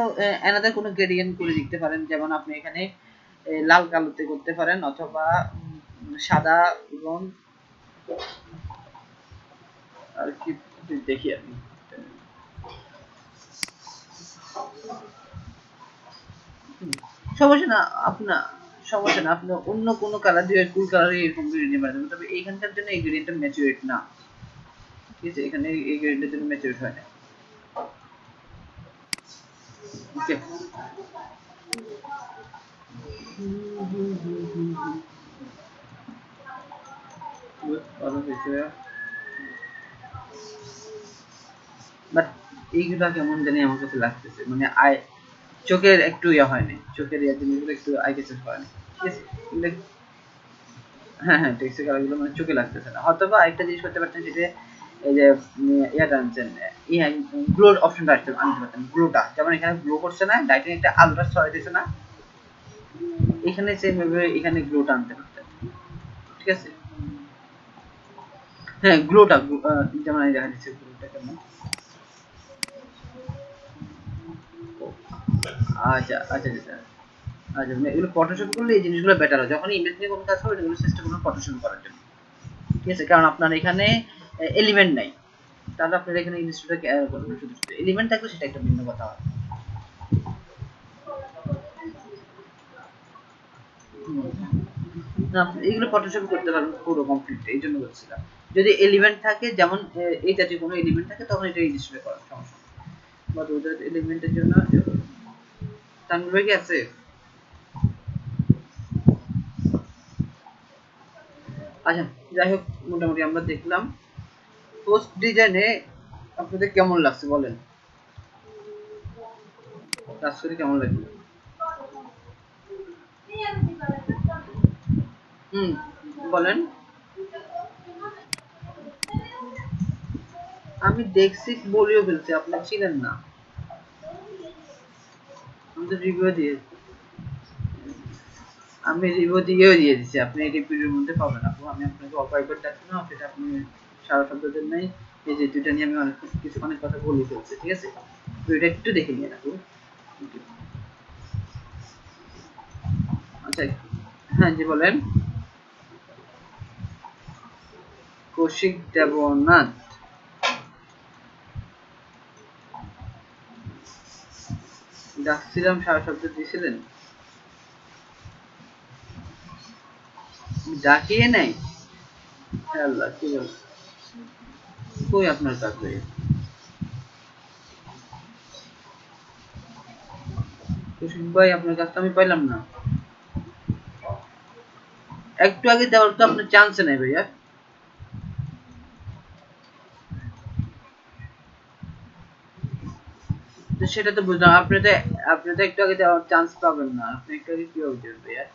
অ্যানাদার কোনো গ্রেডিয়েন্ট করে দিতে পারেন, যেমন আপনি এখানে লাল কালোতে করতে পারেন, অথবা সাদা এবং আর কি দেখি আমি সমস্যা না আপনার সমস্যা না আপনি অন্য কোনো কালার দিয়ে কুল কালারে এরকম করে নিতে পারেন তবে এইখানকার জন্য এই গ্রেডিয়েন্টটা ম্যাচুরেট না ঠিক আছে এখানে এই গ্রেডিয়েন্টের জন্য ম্যাচুরেট হয় না ওকে ভালো হয়েছে বাট এইগুলা কেমন জানি আমার কাছে লাগতেছে মানে আই চোখের একটু ইয়া হয়নি চোখের ইয়া জিনিসগুলো একটু আই ক্যাচেস হয়নি ঠিক আছে হ্যাঁ হ্যাঁ টেক্সটের কালারগুলো মানে চোখে লাগতেছে না হয়তোবা একটা জিনিস করতে পারতেন যেটা এই যে ইয়াটা আনছেন ইয়া গ্লোর অপশনটা আনতে পারতেন গ্লোটা যেমন এখানে গ্লো করছে না ডাইরেক্ট একটা আলোটা ছড়াইতেছে না এখানে সেম ভাবে এখানে গ্লোটা আনতে পারতেন ঠিক আছে হ্যাঁ গ্লোটা যেমন আমি দেখা দিচ্ছি গ্লোটা কেমন আচ্ছা আচ্ছা আচ্ছা আচ্ছা মানে এগুলো ফটোশপ করলে এই জিনিসগুলো বেটার হয় যখন ইমেজ নিয়ে কোনো কাজ করবেন এগুলো চেষ্টা করবেন ফটোশপ করার জন্য ঠিক আছে কারণ আপনার এখানে এলিমেন্ট নাই তাহলে আপনার এখানে ইনস্ট্যান্টকে এরর করবেন শুধু শুধু এলিমেন্ট থাকলে সেটা একটা ভিন্ন কথা হয় না আপনি এগুলো ফটোশপ করতে পারবেন পুরো কমপ্লিট এই জন্য বলছিলাম যদি এলিমেন্ট থাকে যেমন এই জাতীয় কোনো এলিমেন্ট থাকে তখন এটা ইনস্টল করার সমস্যা বাট ওদের এলিমেন্টের জন্য তানভীর ভাই কি আছে আচ্ছা যাই হোক মোটামুটি আমরা দেখলাম পোস্ট ডিজাইনে আপনাদের কেমন লাগছে বলেন কাজ করে কেমন লাগলো হুম বলেন আমি দেখছি বলিও ফেলছি আপনি ছিলেন না আমি তো রিভিউ দিয়ে আমি রিভিউ দিয়েও দিয়ে দিচ্ছি আপনি এই রিভিউর মধ্যে পাবেন আপু আমি আপনাকে অফার করতে আসছি না সেটা আপনি সারা শব্দদের নাই এই যে দুইটা নিয়ে আমি অনেক কিছু অনেক কথা বলে ফেলছি ঠিক আছে তো এটা একটু দেখে নিন আপু আচ্ছা হ্যাঁ জি বলেন কৌশিক দেবনাথ ডাকছিলাম সারা শব্দ দিয়েছিলেন ডাকিয়ে নাই আল্লাহ কি বল কই আপনার কাজ হয়ে কৌশিক ভাই আপনার কাজটা আমি পাইলাম না একটু আগে দেওয়ার তো আপনার চান্স নেই ভাইয়া তো সেটা তো বুঝলাম আপনি তো একটু আগে দেওয়ার চান্স পাবেন না আপনি একটু আগে কিভাবে দেবেন ভাইয়া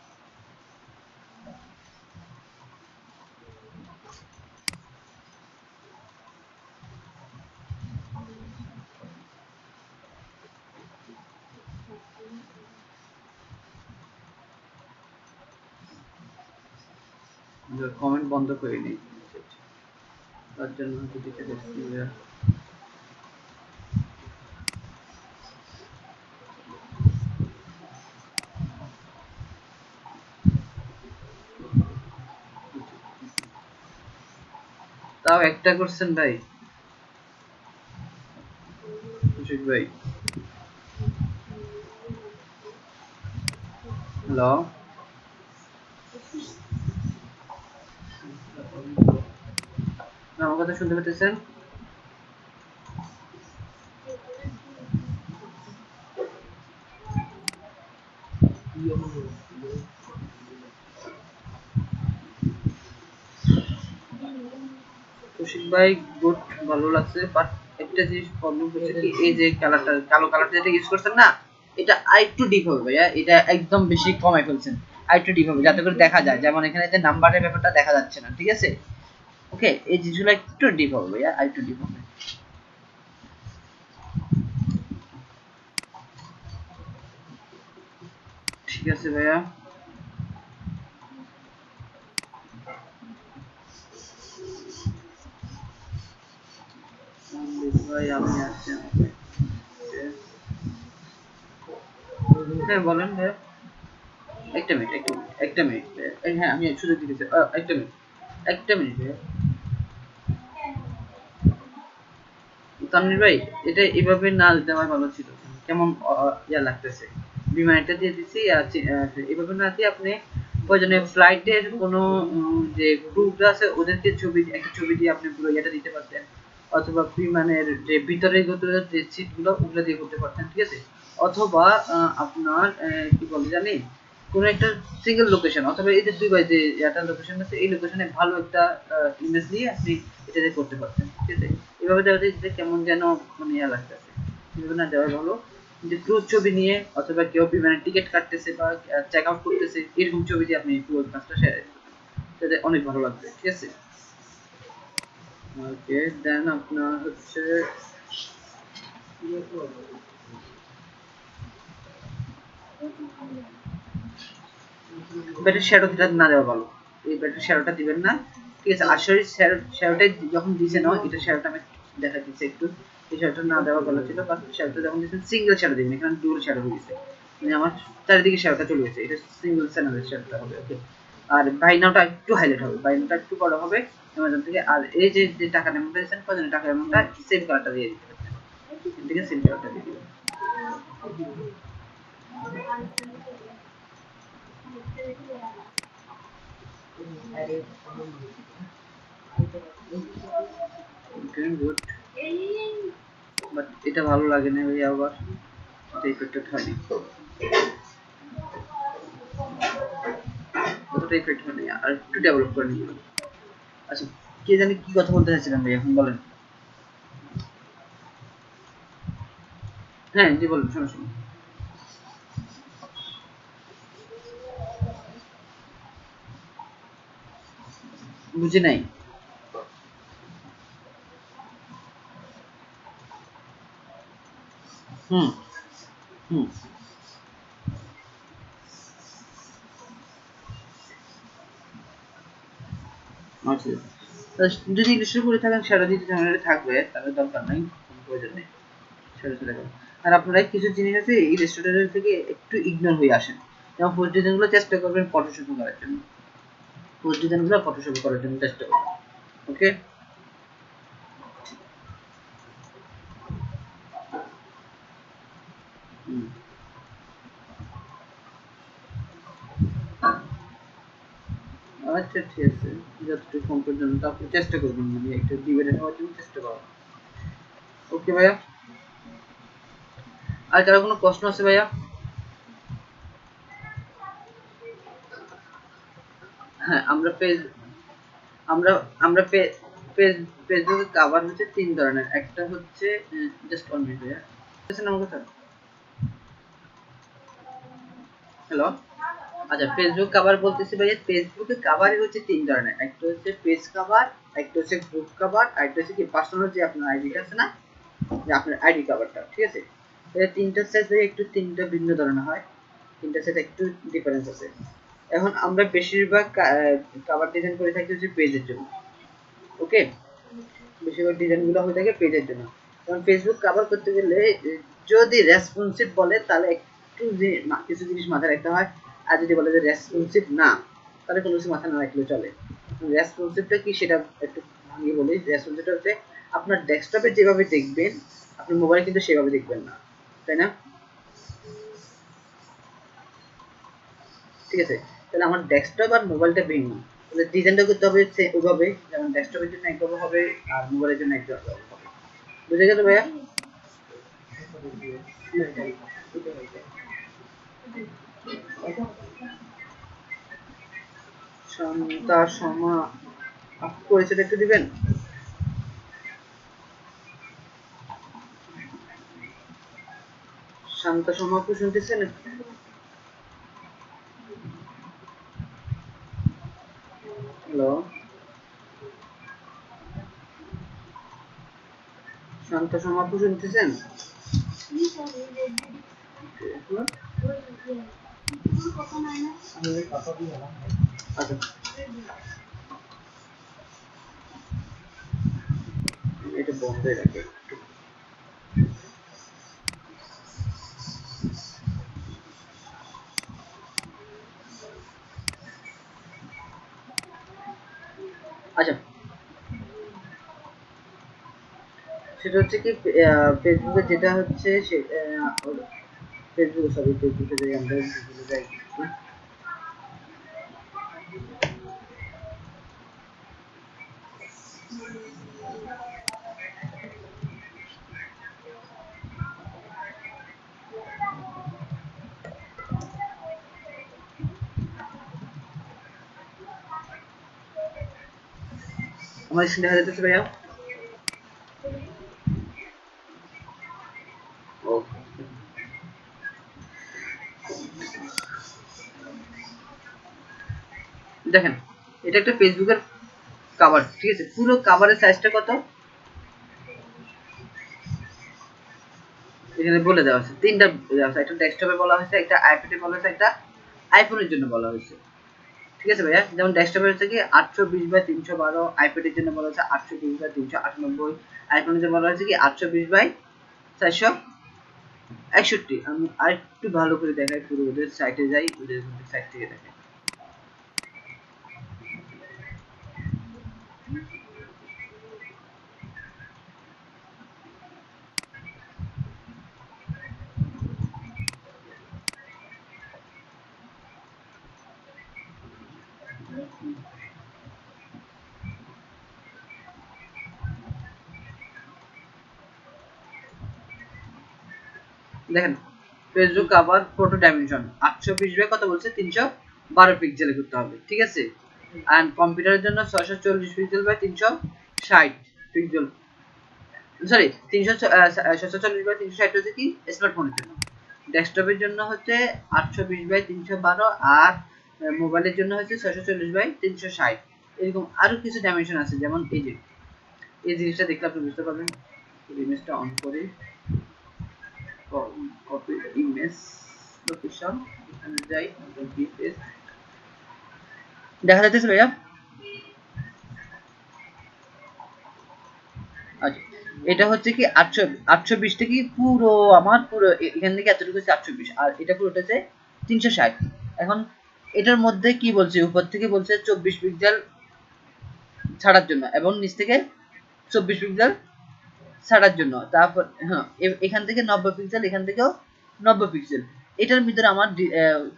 কমেন্ট বন্ধ করে নিই তার জন্য হয়তো দিতে পারছি ভাইয়া তাও একটা করছেন ভাই কৌশিক ভাই হ্যালো আমার কথা শুনতে পেতেছেন কৌশিক ভাই গুড ভালো লাগছে বাট একটা জিনিস প্রবলেম হচ্ছে কি এই যে কালারটা কালো কালারটা যেটা ইউজ করছেন না এটা আরেকটু ডিপ হবে ভাইয়া এটা একদম বেশি কমাই ফেলছেন আরেকটু ডিপ হবে যাতে করে দেখা যায় যেমন এখানে যে নাম্বারের ব্যাপারটা দেখা যাচ্ছে না ঠিক আছে ওকে এই জিনিসগুলো একটু ডিপ হবে ভাইয়া আরেকটু ডিপ হবে ঠিক আছে ভাইয়া ভাই আমি আসছি হ্যাঁ বলেন ভাইয়া একটা মিনিট একটা মিনিট হ্যাঁ আমি সুযোগ দিতেছি একটা মিনিট ভাইয়া তানভীর ভাই এটা এভাবে না দেওয়া ভালো ছিল, কেমন ইয়া লাগতেছে। বিমানটা দিয়ে দিছি এভাবে না দিয়ে আপনি প্রয়োজনে ফ্লাইটের কোনো যে গ্রুপটা আছে ওদেরকে একটা ছবি দিয়ে আপনি পুরো ইয়েটা দিতে পারতেন, অথবা বিমানের যে ভিতরে যে সিটগুলো ওগুলো দিয়ে করতে পারতেন, ঠিক আছে। অথবা আপনার কি বলে জানি কোন একটা সিঙ্গেল লোকেশন, অথবা এই যে দুবাই যে একটা লোকেশন আছে এই লোকেশনে ভালো একটা ইমেজ নিয়ে আপনি এটা দিয়ে করতে পারতেন, ঠিক আছে। এভাবে দেওয়া যায় কেমন যেন মানে ইয়া লাগতেছে, এভাবে না দেওয়া ভালো। যে ক্রুজ ছবি নিয়ে অথবা কেউ বিমানের টিকিট কাটতেছে বা চেক আউট করতেছে এরকম ছবি দিয়ে আপনি পুরো কাজটা সেরে দিতে অনেক ভালো লাগবে, ঠিক আছে। ওকে, দেন আপনার হচ্ছে ব্যাটারি শ্যাডোটা না দেওয়া ভালো, এই ব্যাটারি শ্যাডোটা দিবেন না, ঠিক আছে। আসলে শ্যাডোটা যখন দিয়েছে না এটা শ্যাডোটা আমি দেখা দিচ্ছি একটু, এই শ্যাডোটা না দেওয়া ভালো ছিল, কারণ শ্যাডোটা যখন দিয়েছেন সিঙ্গেল শ্যাডো দিবেন, এখানে ডুয়াল শ্যাডো দিয়েছে, মানে আমার চারিদিকে শ্যাডোটা চলে গেছে, এটা সিঙ্গেল চ্যানেলের শ্যাডোটা হবে। ওকে, আর বাইনাটা একটু হাইলাইট হবে, বাইনাটা একটু বড় হবে অ্যামাজন থেকে। আর এই যে যে টাকা অ্যামাউন্টটা দিয়েছেন কত টাকা অ্যামাউন্টটা সেম কালারটা দিয়ে দিতে পারছেন, ঠিক আছে, সেম কালারটা দিয়ে দিবেন। ওকে গুড, বাট এটা ভালো লাগে না ভাই, আবার এটা ইফেক্টেড হয়নি, অতটা ইফেক্ট হয়নি, আর একটু ডেভেলপ করে নিতে হবে। আচ্ছা, কে জানি কি কথা বলতে চাইছিলাম ভাই, এখন বলেন। হ্যাঁ জি বলুন, সমস্যা নেই। বুঝি নাই। হুম হুম। আচ্ছা, যদি ইলিস্ট্রেট করে থাকেন সেটা যদি চ্যানেলে থাকবে তাহলে দরকার নাই, কোনো প্রয়োজন নেই, সেটা চলে যাবে। আর আপনারা কিছু জিনিস আছে ইলিস্ট্রেটরের থেকে একটু ইগনোর হয়ে আসেন, যেমন পোস্ট ডিজাইনগুলো চেষ্টা করবেন ফটোশপে করার জন্য, পোস্ট ডিজাইনগুলো ফটোশপে করার জন্য চেষ্টা করবেন। ওকে। হুম। আচ্ছা ঠিক আছে, যতটুকু ফোন পর্যন্ত আপনি চেষ্টা করবেন, মানে একটা ডিবেট হওয়ার জন্য চেষ্টা করবেন। ওকে ভাইয়া, আর কারো কোনো প্রশ্ন আছে ভাইয়া? হ্যাঁ, আমরা পেজ আমরা আমরা ফেসবুকে কভার হচ্ছে তিন ধরনের, একটা হচ্ছে জাস্ট ওয়ান মিনিট ভাইয়া, বুঝছেন আমার কথা? হ্যালো। আচ্ছা, ফেসবুক কভার বলতেছি ভাইয়া, ফেসবুকে কভারই হচ্ছে তিন ধরনের, একটা হচ্ছে পেজ কভার, একটা হচ্ছে গ্রুপ কভার, আর একটা হচ্ছে কি পার্সোনাল যে আপনার আইডিটা আছে না, যে আপনার আইডি কভারটা, ঠিক আছে। এই তিনটা সাইজ ভাই একটু তিনটা ভিন্ন ধরনের হয়, তিনটা সাইজ একটু ডিফারেন্স আছে। এখন আমরা বেশিরভাগ কভার ডিজাইন করে থাকি হচ্ছে পেজের জন্য। ওকে, বেশিরভাগ ডিজাইনগুলো হয়ে থাকে পেজের জন্য। কারণ ফেসবুক কভার করতে গেলে যদি রেসপন্সিভ বলে তাহলে একটু কিছু জিনিস মাথায় রাখতে হয়, আর যদি বলে যে রেসপন্সিভ না তাহলে কোনো কিছু মাথায় না রাখলেও চলে। রেসপন্সিভটা কি সেটা একটু ভাঙিয়ে বলি। রেসপন্সিভটা হচ্ছে আপনার ডেস্কটপে যেভাবে দেখবেন আপনি মোবাইল কিন্তু সেভাবে দেখবেন না, তাই না? ঠিক আছে, তাহলে আমার ডেস্কটপ আর মোবাইলটা ভিন্ন, তাহলে ডিজাইনটা করতে হবে ওইভাবে, যেমন ডেস্কটপের জন্য একভাবে হবে আর মোবাইলের জন্য একভাবে হবে। বুঝে গেল ভাইয়া? শান্তা সমা, আপনি পরিচয়টা একটু দিবেন? শান্তা সমা আপু শুনতেছেন? হ্যালো, শান্তা সমা আপু শুনতেছেন? আচ্ছা, এটা বন্ধ রাখে। আচ্ছা, সেটা হচ্ছে কি ফেসবুকে যেটা হচ্ছে ফেসবুক সরি ফেসবুকে যাই আমরা গুগলে যাই আমার স্ক্রিন দেখা যাচ্ছে ভাইয়া ও দেখেন এটা একটা ফেসবুকের কভার ঠিক আছে পুরো কভারের সাইজটা কত এখানে বলে দেওয়া আছে তিনটা দেওয়া আছে একটা ডেস্কটপে বলা হয়েছে একটা আইপ্যাডে বলা হয়েছে একটা আইফোনের জন্য বলা হয়েছে ঠিক আছে ভাইয়া যেমন ডেস্কটপের হচ্ছে কি 820x312 আইপ্যাডের জন্য বলা হয়েছে 820x398 আইফোনের জন্য বলা হয়েছে কি 820x461 আমি আরেকটু ভালো করে দেখাই পুরো ওদের সাইটে যাই ওদের সাইট থেকে দেখাই দেখেন Facebook cover photo dimension 820 by কত বলছে 312 পিক্সেলে করতে হবে ঠিক আছে এন্ড কম্পিউটারের জন্য 640 pixel by 360 pixel sorry 640 by 360 হচ্ছে কি স্মার্টফোনের জন্য ডেস্কটপের জন্য হচ্ছে 820 বাই 312 আর মোবাইলের জন্য হচ্ছে 640 বাই 360 এরকম আরো কিছু ডাইমেনশন আছে যেমন এই যে এই জিনিসটা দেখলে আপনি বুঝতে পারবেন ইমেজটা অন করে copy the image location এখানে যাই দেখা যাচ্ছে ভাইয়া আচ্ছা এটা হচ্ছে কি 820 টা কি পুরো আমার পুরো এখান থেকে এতটুকু হচ্ছে 820 আর এটা পুরোটা হচ্ছে 360 এখন এটার মধ্যে কি বলছে উপর থেকে বলছে 24 পিক্সেল ছাড়ার জন্য এবং নিচ থেকে 24 পিক্সেল ছাড়ার জন্য তারপর হ্যাঁ এখান থেকে 90 পিক্সেল এখান থেকেও 90 পিক্সেল এটার ভিতরে আমার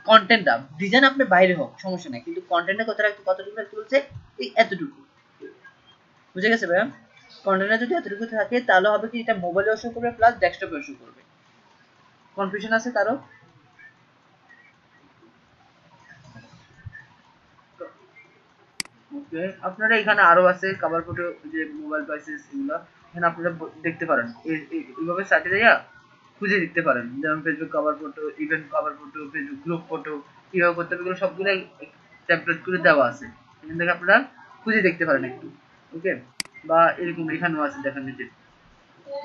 কন্টেন্টটা ডিজাইন আপনি বাইরে হোক সমস্যা নাই কিন্তু কন্টেন্টটা কতটুকু রাখতে বলছে এই এতটুকু বুঝে গেছে ভাইয়া কন্টেন্টটা যদি এতটুকু থাকে তাহলে হবে কি এটা মোবাইলেও শো করবে প্লাস ডেস্কটপেও শো করবে কনফিউশন আছে কারো ওকে আপনারা এখানে আরো আছে কভার ফটো যে মোবাইল পাইসেস এগুলো এখানে আপনারা দেখতে পারেন এইভাবে সার্চে যাইয়া খুঁজে দেখতে পারেন যেমন Facebook cover photo event cover photo Facebook group photo কিভাবে করতে হবে এগুলো সবগুলো টেমপ্লেট করে দেওয়া আছে এখান থেকে আপনারা খুঁজে দেখতে পারেন একটু ওকে বা এরকম এখানেও আছে দেখেন নিচে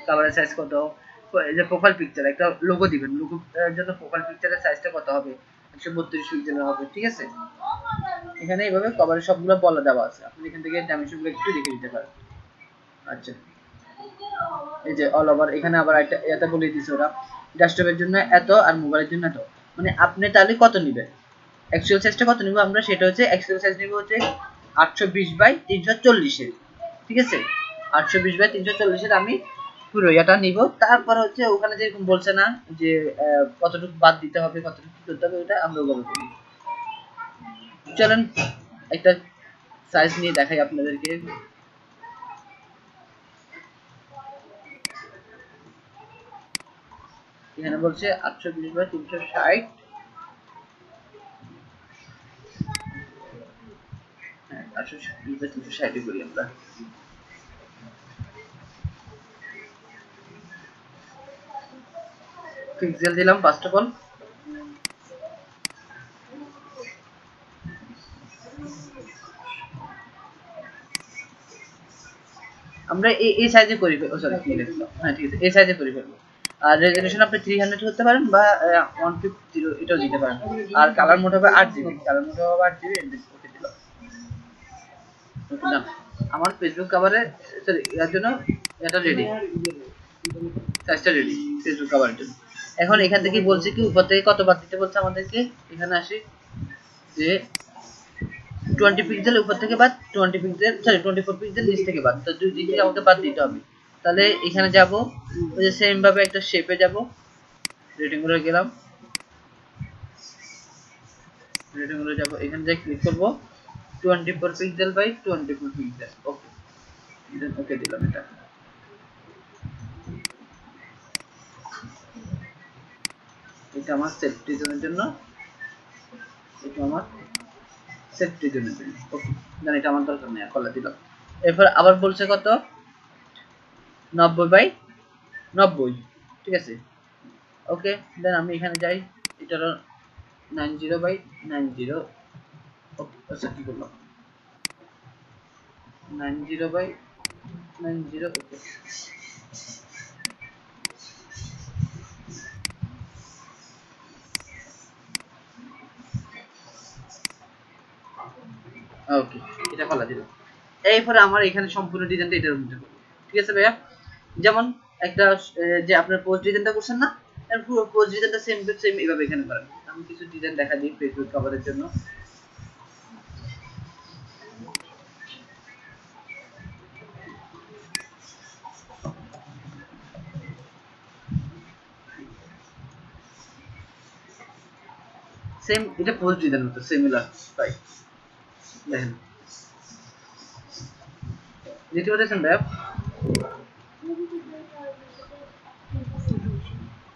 কভারের সাইজ কত এই যে প্রোফাইল পিকচার একটা লোগো দিবেন লোগো জন্য প্রোফাইল পিকচারের সাইজটা কত হবে 132 পিক্সেলের হবে ঠিক আছে এখানে এইভাবে কভারের সবগুলো বলা দেওয়া আছে আপনি এখান থেকে ডাইমেনশনগুলো একটু দেখে নিতে পারেন আচ্ছা এই যে অল ওভার এখানে আবার একটা এটা বলে দিয়েছে ওরা ডেস্কটপের জন্য এত আর মোবাইলের জন্য এত মানে আপনি তাহলে কত নেবেন অ্যাকচুয়াল সাইজটা কত নিব আমরা সেটা হচ্ছে অ্যাকচুয়াল সাইজ নিব হচ্ছে 820 বাই 340 এর ঠিক আছে 820 বাই 340 এর আমি পুরো এটা নিব তারপর হচ্ছে ওখানে যেরকম বলছে না যে কতটুকু বাদ দিতে হবে কতটুকু কি করতে হবে ওটা আমরা ওভাবে করি চলেন একটা সাইজ নিয়ে দেখাই আপনাদেরকে এখানে বলছে 820 বাই 360 হ্যাঁ 820 বাই 360 করি আমরা পিক্সেল দিলাম ফার্স্ট অফ অল আমরা এই সাইজে করি ও সরি কি লিখলাম হ্যাঁ ঠিক আছে এই সাইজে করি ফেলবো আর রেজোলিউশন আপনি 300 করতে পারেন বা 150 এটাও দিতে পারেন আর কালার মোড হবে 8 জিবি কালার মোড হবে 8 জিবি ওকে দিলাম ওকে ডান আমার ফেসবুক কভারে সরি এর জন্য এটা রেডি সাইজটা রেডি ফেসবুক কভারের জন্য এখন এখান থেকে বলছে কি উপর থেকে কত বাদ দিতে বলছে আমাদেরকে এখানে আসি যে 20 পিক্সেল উপর থেকে বাদ 20 পিক্সেল সরি 24 পিক্সেল নিচ থেকে বাদ তো দুই দিক থেকে আমাকে বাদ দিতে হবে তাহলে এখানে যাব, ওই যে সেম ভাবে একটা শেপে যাব, রেক্টেঙ্গুলার গেলাম, রেক্টেঙ্গুলার যাব, এখানে যে ক্লিক করব 24 পিক্সেল বাই 24 পিক্সেল, ওকে, দেন ওকে দিলাম। এটা আমার সেফটি জোনের জন্য, এটা আমার সেফটি জোনের জন্য, ওকে, দেন এটা আমার দরকার নেই, কলা দিলাম। এরপর আবার বলছে কত, 90 বাই 90, ঠিক আছে, ওকে, দেন আমি এখানে যাই, এটার 90 বাই 90, ওকে, আচ্ছা কি করলাম, 90 বাই 90, ওকে, ওকে, এটা ফেলা দিলাম। এরপরে আমার এখানে সম্পূর্ণ ডিজাইনটা এটার মধ্যে করব, ঠিক আছে ভাইয়া। যেমন একটা যে আপনার পোস্ট ডিজাইনটা করছেন না, এর পুরো পোস্ট ডিজাইনটা সেম টু সেম এইভাবে এখানে করেন। আমি কিছু ডিজাইন দেখা দিই ফেসবুক কভারের জন্য। সেম এটা পোস্ট ডিজাইন মতো সিমিলার, তাই দেখেন, দেখতে পাচ্ছেন ভাইয়া,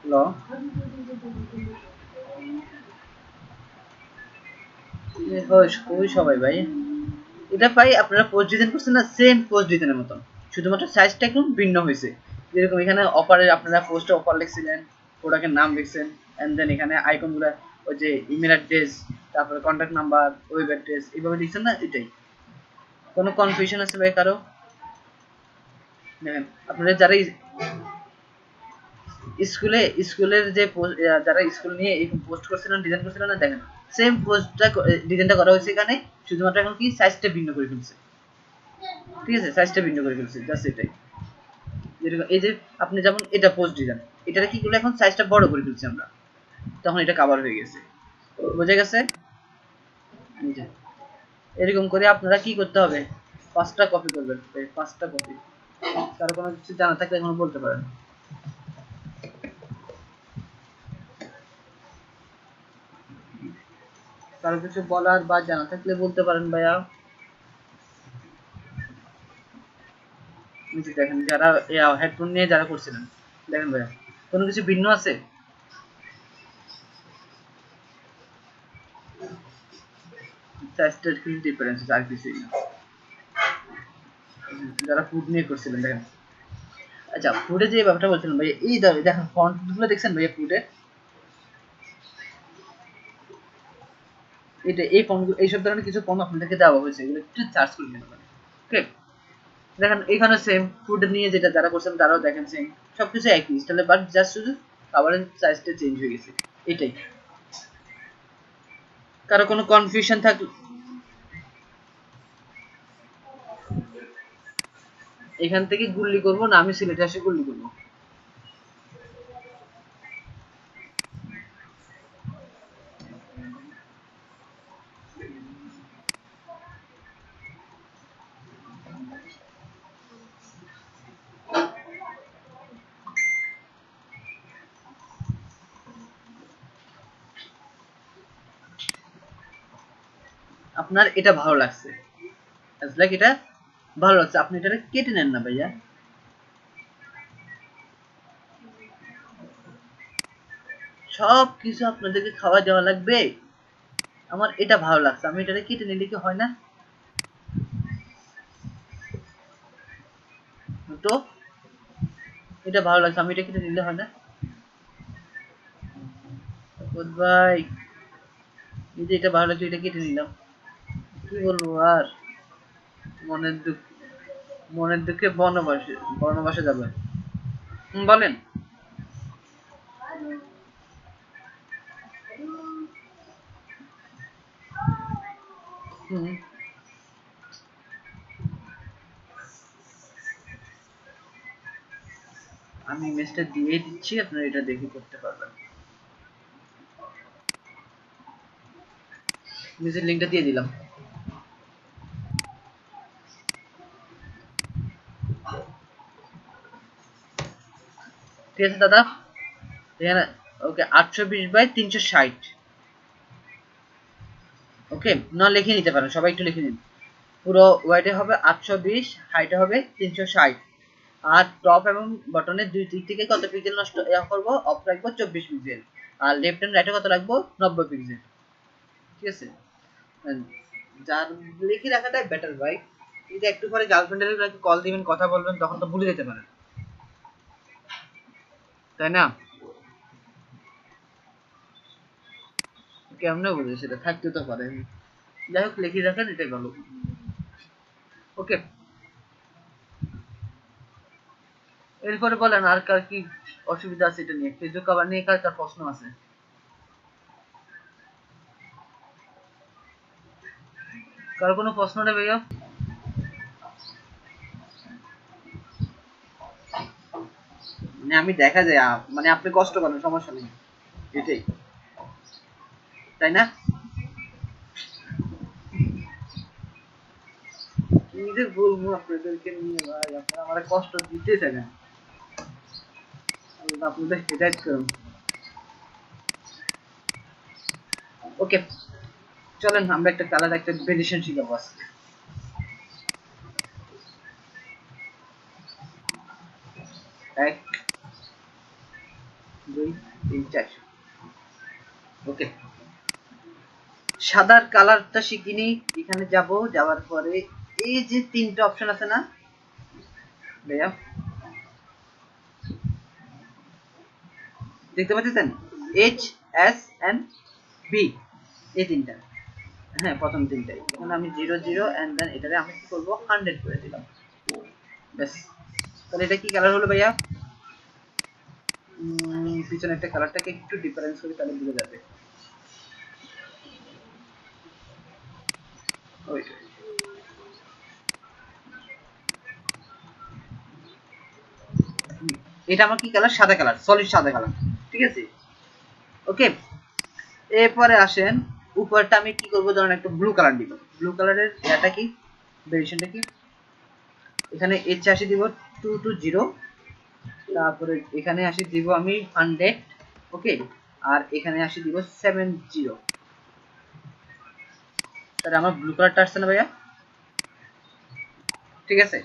হ্যালো, ওই সবাই ভাই, এটা ভাই আপনারা পোস্ট ডিজাইন করছেন না, সেম পোস্ট ডিজাইনের মতন, শুধুমাত্র সাইজটা একটু ভিন্ন হয়েছে। যেরকম এখানে অফারে আপনারা পোস্টে অফার লিখছিলেন, প্রোডাক্টের নাম লিখছেন, এন্ড দেন এখানে আইকনগুলো ওই যে ইমেল অ্যাড্রেস, তারপরে কন্ট্যাক্ট নাম্বার, ওয়েব অ্যাড্রেস এইভাবে লিখছেন না, এটাই। কোনো কনফিউশন আছে ভাই কারো? দেখেন আপনারা যারা স্কুলের যে যারা স্কুল নিয়ে এই পোস্ট করছিলেন, ডিজাইন করছিলেন না, দেখেন সেম পোস্টটা ডিজাইনটা করা হয়েছে এখানে, শুধুমাত্র এখন কি সাইজটা ভিন্ন করে ফেলছে, ঠিক আছে, সাইজটা ভিন্ন করে ফেলছে, জাস্ট এটাই। যেরকম এই যে আপনি যেমন এটা পোস্ট ডিজাইন, এটা কি করলে এখন সাইজটা বড় করে ফেলছি আমরা, তখন এটা কভার হয়ে গেছে, বুঝে গেছে? এরকম করে আপনারা কি করতে হবে, 5টা কপি করবেন, 5টা কপি। কারো কোনো কিছু জানা থাকলে এখন বলতে পারেন। কারো কিছু বলার বা জানা থাকলে বলতে পারেন ভাইয়া। দেখেন যারা হেডফোন নিয়ে যারা করছিলেন, দেখেন ভাইয়া কোনো কিছু ভিন্ন আছে? ডিফারেন্স আর কিছুই না। যারা ফুড নিয়ে করছিলেন দেখেন, আচ্ছা ফুডে যে ব্যাপারটা বলছিলেন ভাইয়া, এই দেখেন ফন্ট গুলো দেখছেন ভাইয়া ফুডে, এটা এই ফন্ট, এইসব ধরনের কিছু ফন্ট আপনাদেরকে দেওয়া হয়েছে, এগুলো একটু চার্জ করে নিতে পারেন, ওকে। দেখেন এখানে সেম ফুড নিয়ে যেটা যারা করছেন তারাও দেখেন সেম, সবকিছু একই স্টাইলে, বাট জাস্ট শুধু খাবারের সাইজটা চেঞ্জ হয়ে গেছে, এটাই। কারো কোনো কনফিউশন থাকলে এখান থেকে গুল্লি করবো না আমি সিলেটে এসে গুল্লি করবো? আপনার এটা ভালো লাগছে, লাইক এটা ভালো লাগছে, আপনি এটা কেটে নেন না ভাইয়া। সব কিছু আপনাদেরকে খাওয়া দেওয়া লাগবে? আমার এটা ভালো লাগছে, আমি এটা কেটে নিলে কি হয় না? তো এটা ভালো লাগছে, আমি এটা কেটে নিলে হয় না? ভাই এই যে এটা ভালো লাগছে, এটা কেটে নিলাম, কি বলবো আর, মনের দুঃখ, মনের দুঃখে বনবাসে, বনবাসে যাবে। বলেন। হুম, আমি ইমেজটা দিয়ে দিচ্ছি, আপনারা এটা দেখে করতে পারবেন। ইমেজের লিংকটা দিয়ে দিলাম। ঠিক আছে দাদা, এখানে ওকে 820/360। ওকে, না লিখে নিতে পারেন, সবাই একটু লিখে নিন। পুরো ওয়াইডে হবে 820, হাইটে হবে 360, আর টপ এবং বটনের দুই দিক থেকে কত পিক্সেল নষ্ট করব, অফ রাখবো 24 পিক্সেল, আর লেফট এন্ড রাইটে কত রাখবো 90 পিক্সেল। ঠিক আছে, যার লিখে রাখাটাই বেটার ভাই। এটা একটু পরে গার্লফ্রেন্ডের কল দিবেন, কথা বলবেন, তখন তো ভুলে যেতে পারেন, তাই না? কেমনে বুঝে, সেটা থাকতে তো পারে। যাই হোক, লিখে রাখেন, এটাই ভালো। ওকে, এরপরে বলেন আর কার কি অসুবিধা আছে এটা নিয়ে, ফেসবুক কভার নিয়ে কার কার প্রশ্ন আছে? কার কোনো প্রশ্ন নেই ভাইয়া? মানে আমি দেখা যায় মানে আপনি কষ্ট করেন, সমস্যা নেই, এটাই, তাই না? কি যে বলবো আপনাদেরকে নিয়ে ভাই, আপনারা আমার কষ্ট দিতেছে না, আপনাদের হেদায়েত করুন। ওকে, চলেন আমরা একটা কালার, একটা ভেরিয়েশন শিখাবো আজকে। 1 2 3 4। ওকে, সাদার কালারটা শিখিনি। এখানে যাব, যাওয়ার পরে এই যে তিনটা অপশন আছে না ভাইয়া, দেখতে পাচ্ছেন, এইচ এস এন্ড বি, এই তিনটা, হ্যাঁ প্রথম তিনটাই। এখন আমি 00 এন্ড দেন এটারে আমি কি করব, 100 করে দিলাম, ব্যাস। তাহলে এটা কি কালার হলো ভাইয়া? পিছনে একটা কালারটাকে একটু ডিফারেন্স করি, তাহলে বুঝে যাবে। ওই এটা আমার কি কালার, সাদা কালার, সলিড সাদা কালার। ঠিক আছে, ওকে। এরপরে আসেন, উপরটা আমি কি করব, ধরেন একটা ব্লু কালার দিব। ব্লু কালারের এটা কি, ভেরিয়েশনটা কি, এখানে এইচ আসি দিব 220, তারপরে এখানে আসি দিব আমি 100, ওকে, আর এখানে আসি দিব 70। তাহলে আমার ব্লু কালারটা আসছে না ভাইয়া? ঠিক আছে,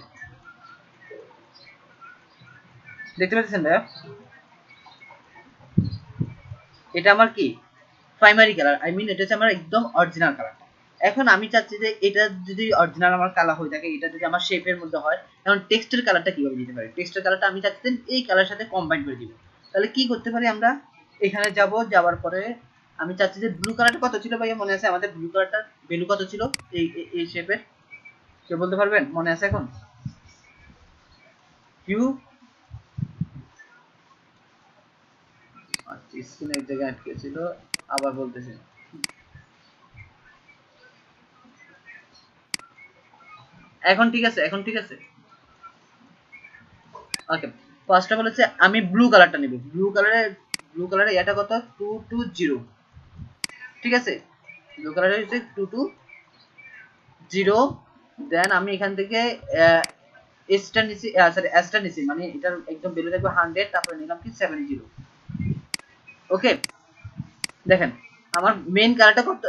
দেখতে পাচ্ছেন ভাইয়া, এটা আমার কি প্রাইমারি কালার, আই মিন এটা হচ্ছে আমার একদম অরিজিনাল কালার। এখন আমি চাচ্ছি যে এটা যদি অরিজিনাল আমার কালার হয়ে থাকে, এটা যদি আমার শেপের মধ্যে হয়, এখন টেক্সটের কালারটা কিভাবে দিতে পারি? টেক্সটের কালারটা আমি চাচ্ছি এই কালারের সাথে কম্বাইন করে দিব। তাহলে কি করতে পারি আমরা, এখানে যাব, যাওয়ার পরে আমি চাচ্ছি যে ব্লু কালারটা কত ছিল ভাইয়া, মনে আছে আমাদের ব্লু কালারটার ভ্যালু কত ছিল এই এই শেপের? কেউ বলতে পারবেন, মনে আছে এখন? কিউ, আচ্ছা স্ক্রিনে এক জায়গায় আটকে ছিল, আবার বলতেছি। এখন ঠিক আছে, এখন ঠিক আছে। ওকে, ফার্স্ট অফ অল হচ্ছে আমি ব্লু কালারটা নেব। ব্লু কালারে এটা কত, 220। ঠিক আছে, ব্লু কালারে হচ্ছে 220। দেন আমি এখান থেকে এসটা নিছি, সরি এসটা নিছি, মানে এটার একদম ভ্যালু থাকবে 100, তারপরে নিলাম কি 70। ওকে, দেখেন আমার মেইন কালারটা কত,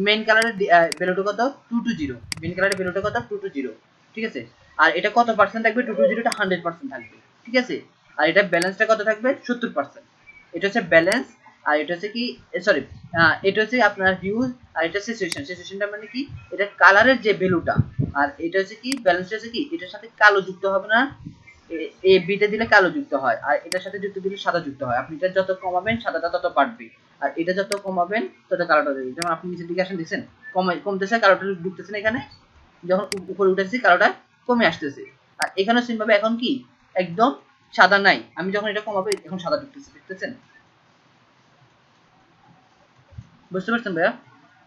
মেইন কালারের ভ্যালুটা কত 220, মেইন কালারের ভ্যালুটা কত 220। ঠিক আছে, আর এটা কত পার্সেন্ট থাকবে, 220টা 100% থাকবে। ঠিক আছে, আর এটা ব্যালেন্সটা কত থাকবে 70%। এটা হচ্ছে ব্যালেন্স, আর এটা হচ্ছে কি, সরি, এটা হচ্ছে আপনার হিউজ, আর এটা সিচুয়েশন। সিচুয়েশনটা মানে কি, এটা কালারের যে ভ্যালুটা, আর এটা হচ্ছে কি ব্যালেন্সটা হচ্ছে কি, এটার সাথে কালো যুক্ত হবে না, এ বিটা দিলে কালো যুক্ত হয়, আর এটার সাথে যুক্ত দিলে সাদা যুক্ত হয়। আপনি এটা যত কমাবেন সাদাটা তত বাড়বে, আর এটা যত কমাবেন তত কালোটা দেবে। যেমন আপনি নিচের দিকে আসেন, দেখছেন কমতেছে, কালোটা ঢুকতেছে না এখানে, যখন উপরে উঠেছি কালোটা কমে আসতেছে। আর এখানে সিন পাবে এখন কি একদম সাদা নাই, আমি যখন এটা কমাবো এখন সাদা ঢুকতেছে, দেখতেছেন? বুঝতে পারছেন ভাইয়া?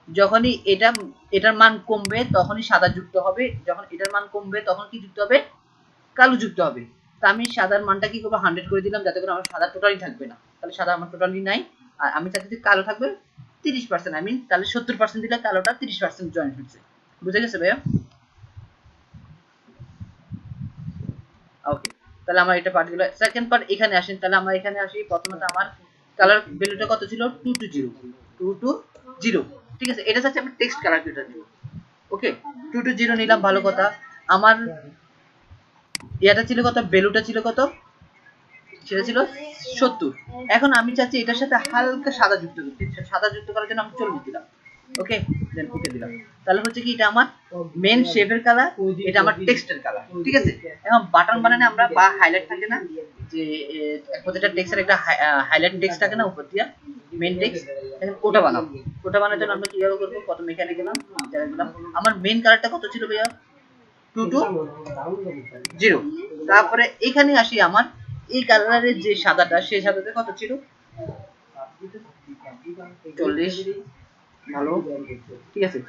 যখনই এটা, এটার মান কমবে তখনই সাদা যুক্ত হবে, যখন এটার মান কমবে তখন কি যুক্ত হবে, কালো যুক্ত হবে। তা আমি সাদার মানটা কি করবো, 100 করে দিলাম, যাতে করে আমার সাদা টোটালি থাকবে না, তাহলে সাদা আমার টোটালি নাই। আর আমি চাচ্ছি যে কালো থাকবে 30%, আই মিন তাহলে 70% দিলে কালোটা 30% জয়েন্ট হচ্ছে। বুঝে গেছে ভাইয়া? ওকে, তাহলে আমার এটা পার্ট গেল। সেকেন্ড পার্ট এখানে আসেন, তাহলে আমরা এখানে আসি। প্রথমত আমার কালার ভ্যালুটা কত ছিল? 220 220, ঠিক আছে। এটা হচ্ছে আমি টেক্সট কালার ফিল্টার দিব। ওকে, 220 নিলাম, ভালো কথা। আমার এটা ছিল কত? ভ্যালুটা ছিল কত? সেটা ছিল 70। এখন আমি চাচ্ছি এটার সাথে হালকা সাদা যুক্ত করতে। সাদা যুক্ত করার জন্য আমি 40 দিলাম। ওকে, দেন ওকে দিলাম। তাহলে হচ্ছে কি এটা আমার মেন শেপের কালার, এটা আমার টেক্সটের কালার, ঠিক আছে। এখন বাটন বানানে আমরা বা হাইলাইট থাকে না যে প্রত্যেকটা টেক্সটের একটা হাইলাইট টেক্সট থাকে না উপর দিয়া, মেন টেক্সট, এখন ওটা বানাবো। ওটা বানানোর জন্য আমরা কিভাবে করব? প্রথমে এখানে গেলাম, গেলাম। আমার মেন কালারটা কত ছিল ভাইয়া? 220। তারপরে এখানে আসি, আমার এই কালারের যে সাদাটা, সেই সাদাটা কত ছিল? 40। ভালো, ঠিক আছে।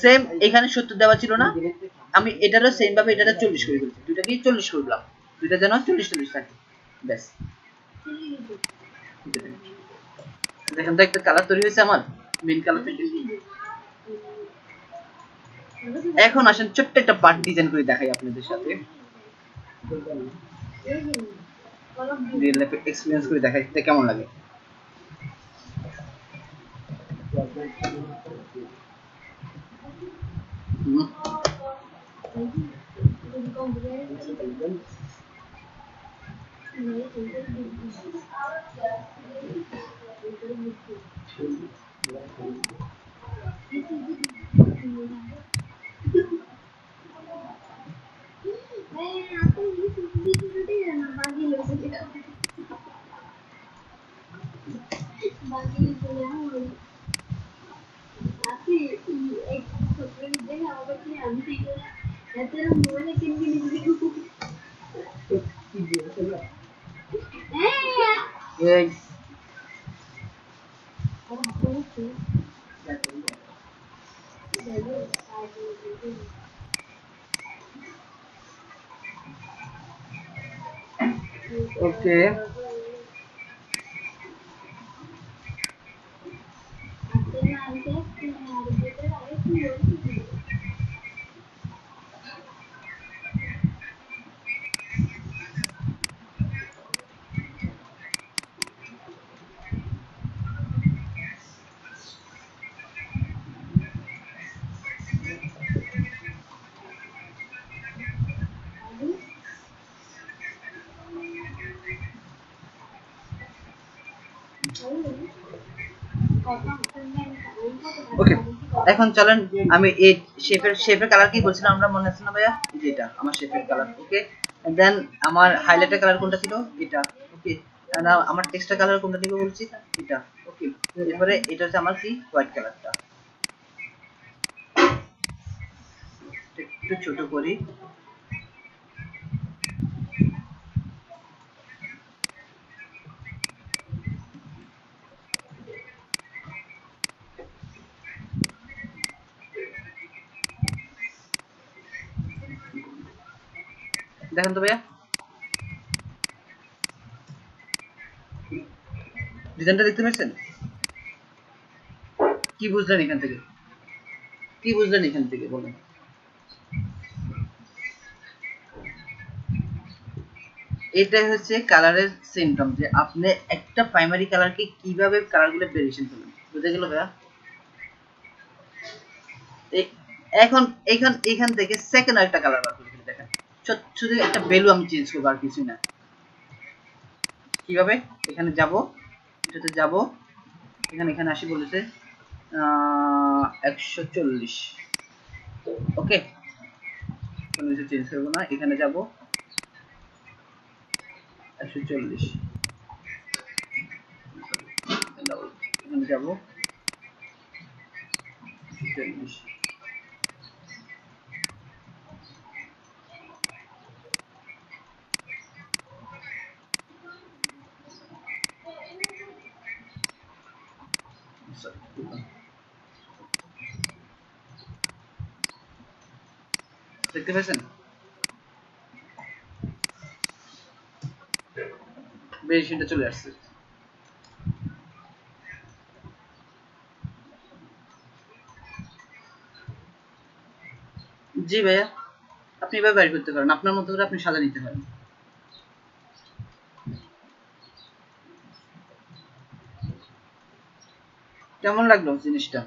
সেম এখানে 70 দেওয়া ছিল না, আমি এটারও সেম ভাবে এটাটা 40 করে দিয়েছি। দুইটাকেই 40 করলাম, দুইটা যেন 40 থাকে, ব্যাস। দেখেন তো একটা কালার তৈরি হয়েছে আমার মেইন কালার থেকে। এখন আসেন ছোট্ট একটা পার্ট ডিজাইন করে দেখাই আপনাদের সাথে, রিয়েল লাইফে এক্সপেরিয়েন্স করে দেখাই কেমন লাগে। ওকে, ওকে। এখন চলেন আমি এই শেপের কালার কি বলছিলাম আমরা, মনে আছে না ভাইয়া? যে এটা আমার শেপের কালার। ওকে, দেন আমার হাইলাইটের কালার কোনটা ছিল? এটা। ওকে, আমার টেক্সটের কালার কোনটা দিব বলছি? এটা। ওকে, এরপরে এটা হচ্ছে আমার কি হোয়াইট কালারটা, একটু ছোট করি। দেখেন তো ভাইয়া ডিজাইনটা দেখতে পাচ্ছেন? কি বুঝলেন এখান থেকে? কি বুঝলেন এখান থেকে বলেন? এটাই হচ্ছে কালারের সিমটম, যে আপনি একটা প্রাইমারি কালারকে কিভাবে কালারগুলো ভেরিয়েশন করবেন। বুঝে গেল ভাইয়া? এখন এখান থেকে সেকেন্ড আরেকটা কালার বার করে দেখেন, শুধু একটা ভ্যালু আমি চেঞ্জ করবো, আর কিছুই না। কিভাবে? এখানে যাব, এটাতে যাব, এখানে আসি, বলেছে 140। ওকে, কোনো কিছু চেঞ্জ করবো না, এখানে যাব 140, এখানে যাব 140। দেখতে পেয়েছেন? ভেরিয়েশনটা চলে আসছে। জি ভাইয়া, আপনি এভাবে বাইর করতে পারেন, আপনার মতো করে আপনি সাজা নিতে পারেন। কেমন লাগলো জিনিসটা?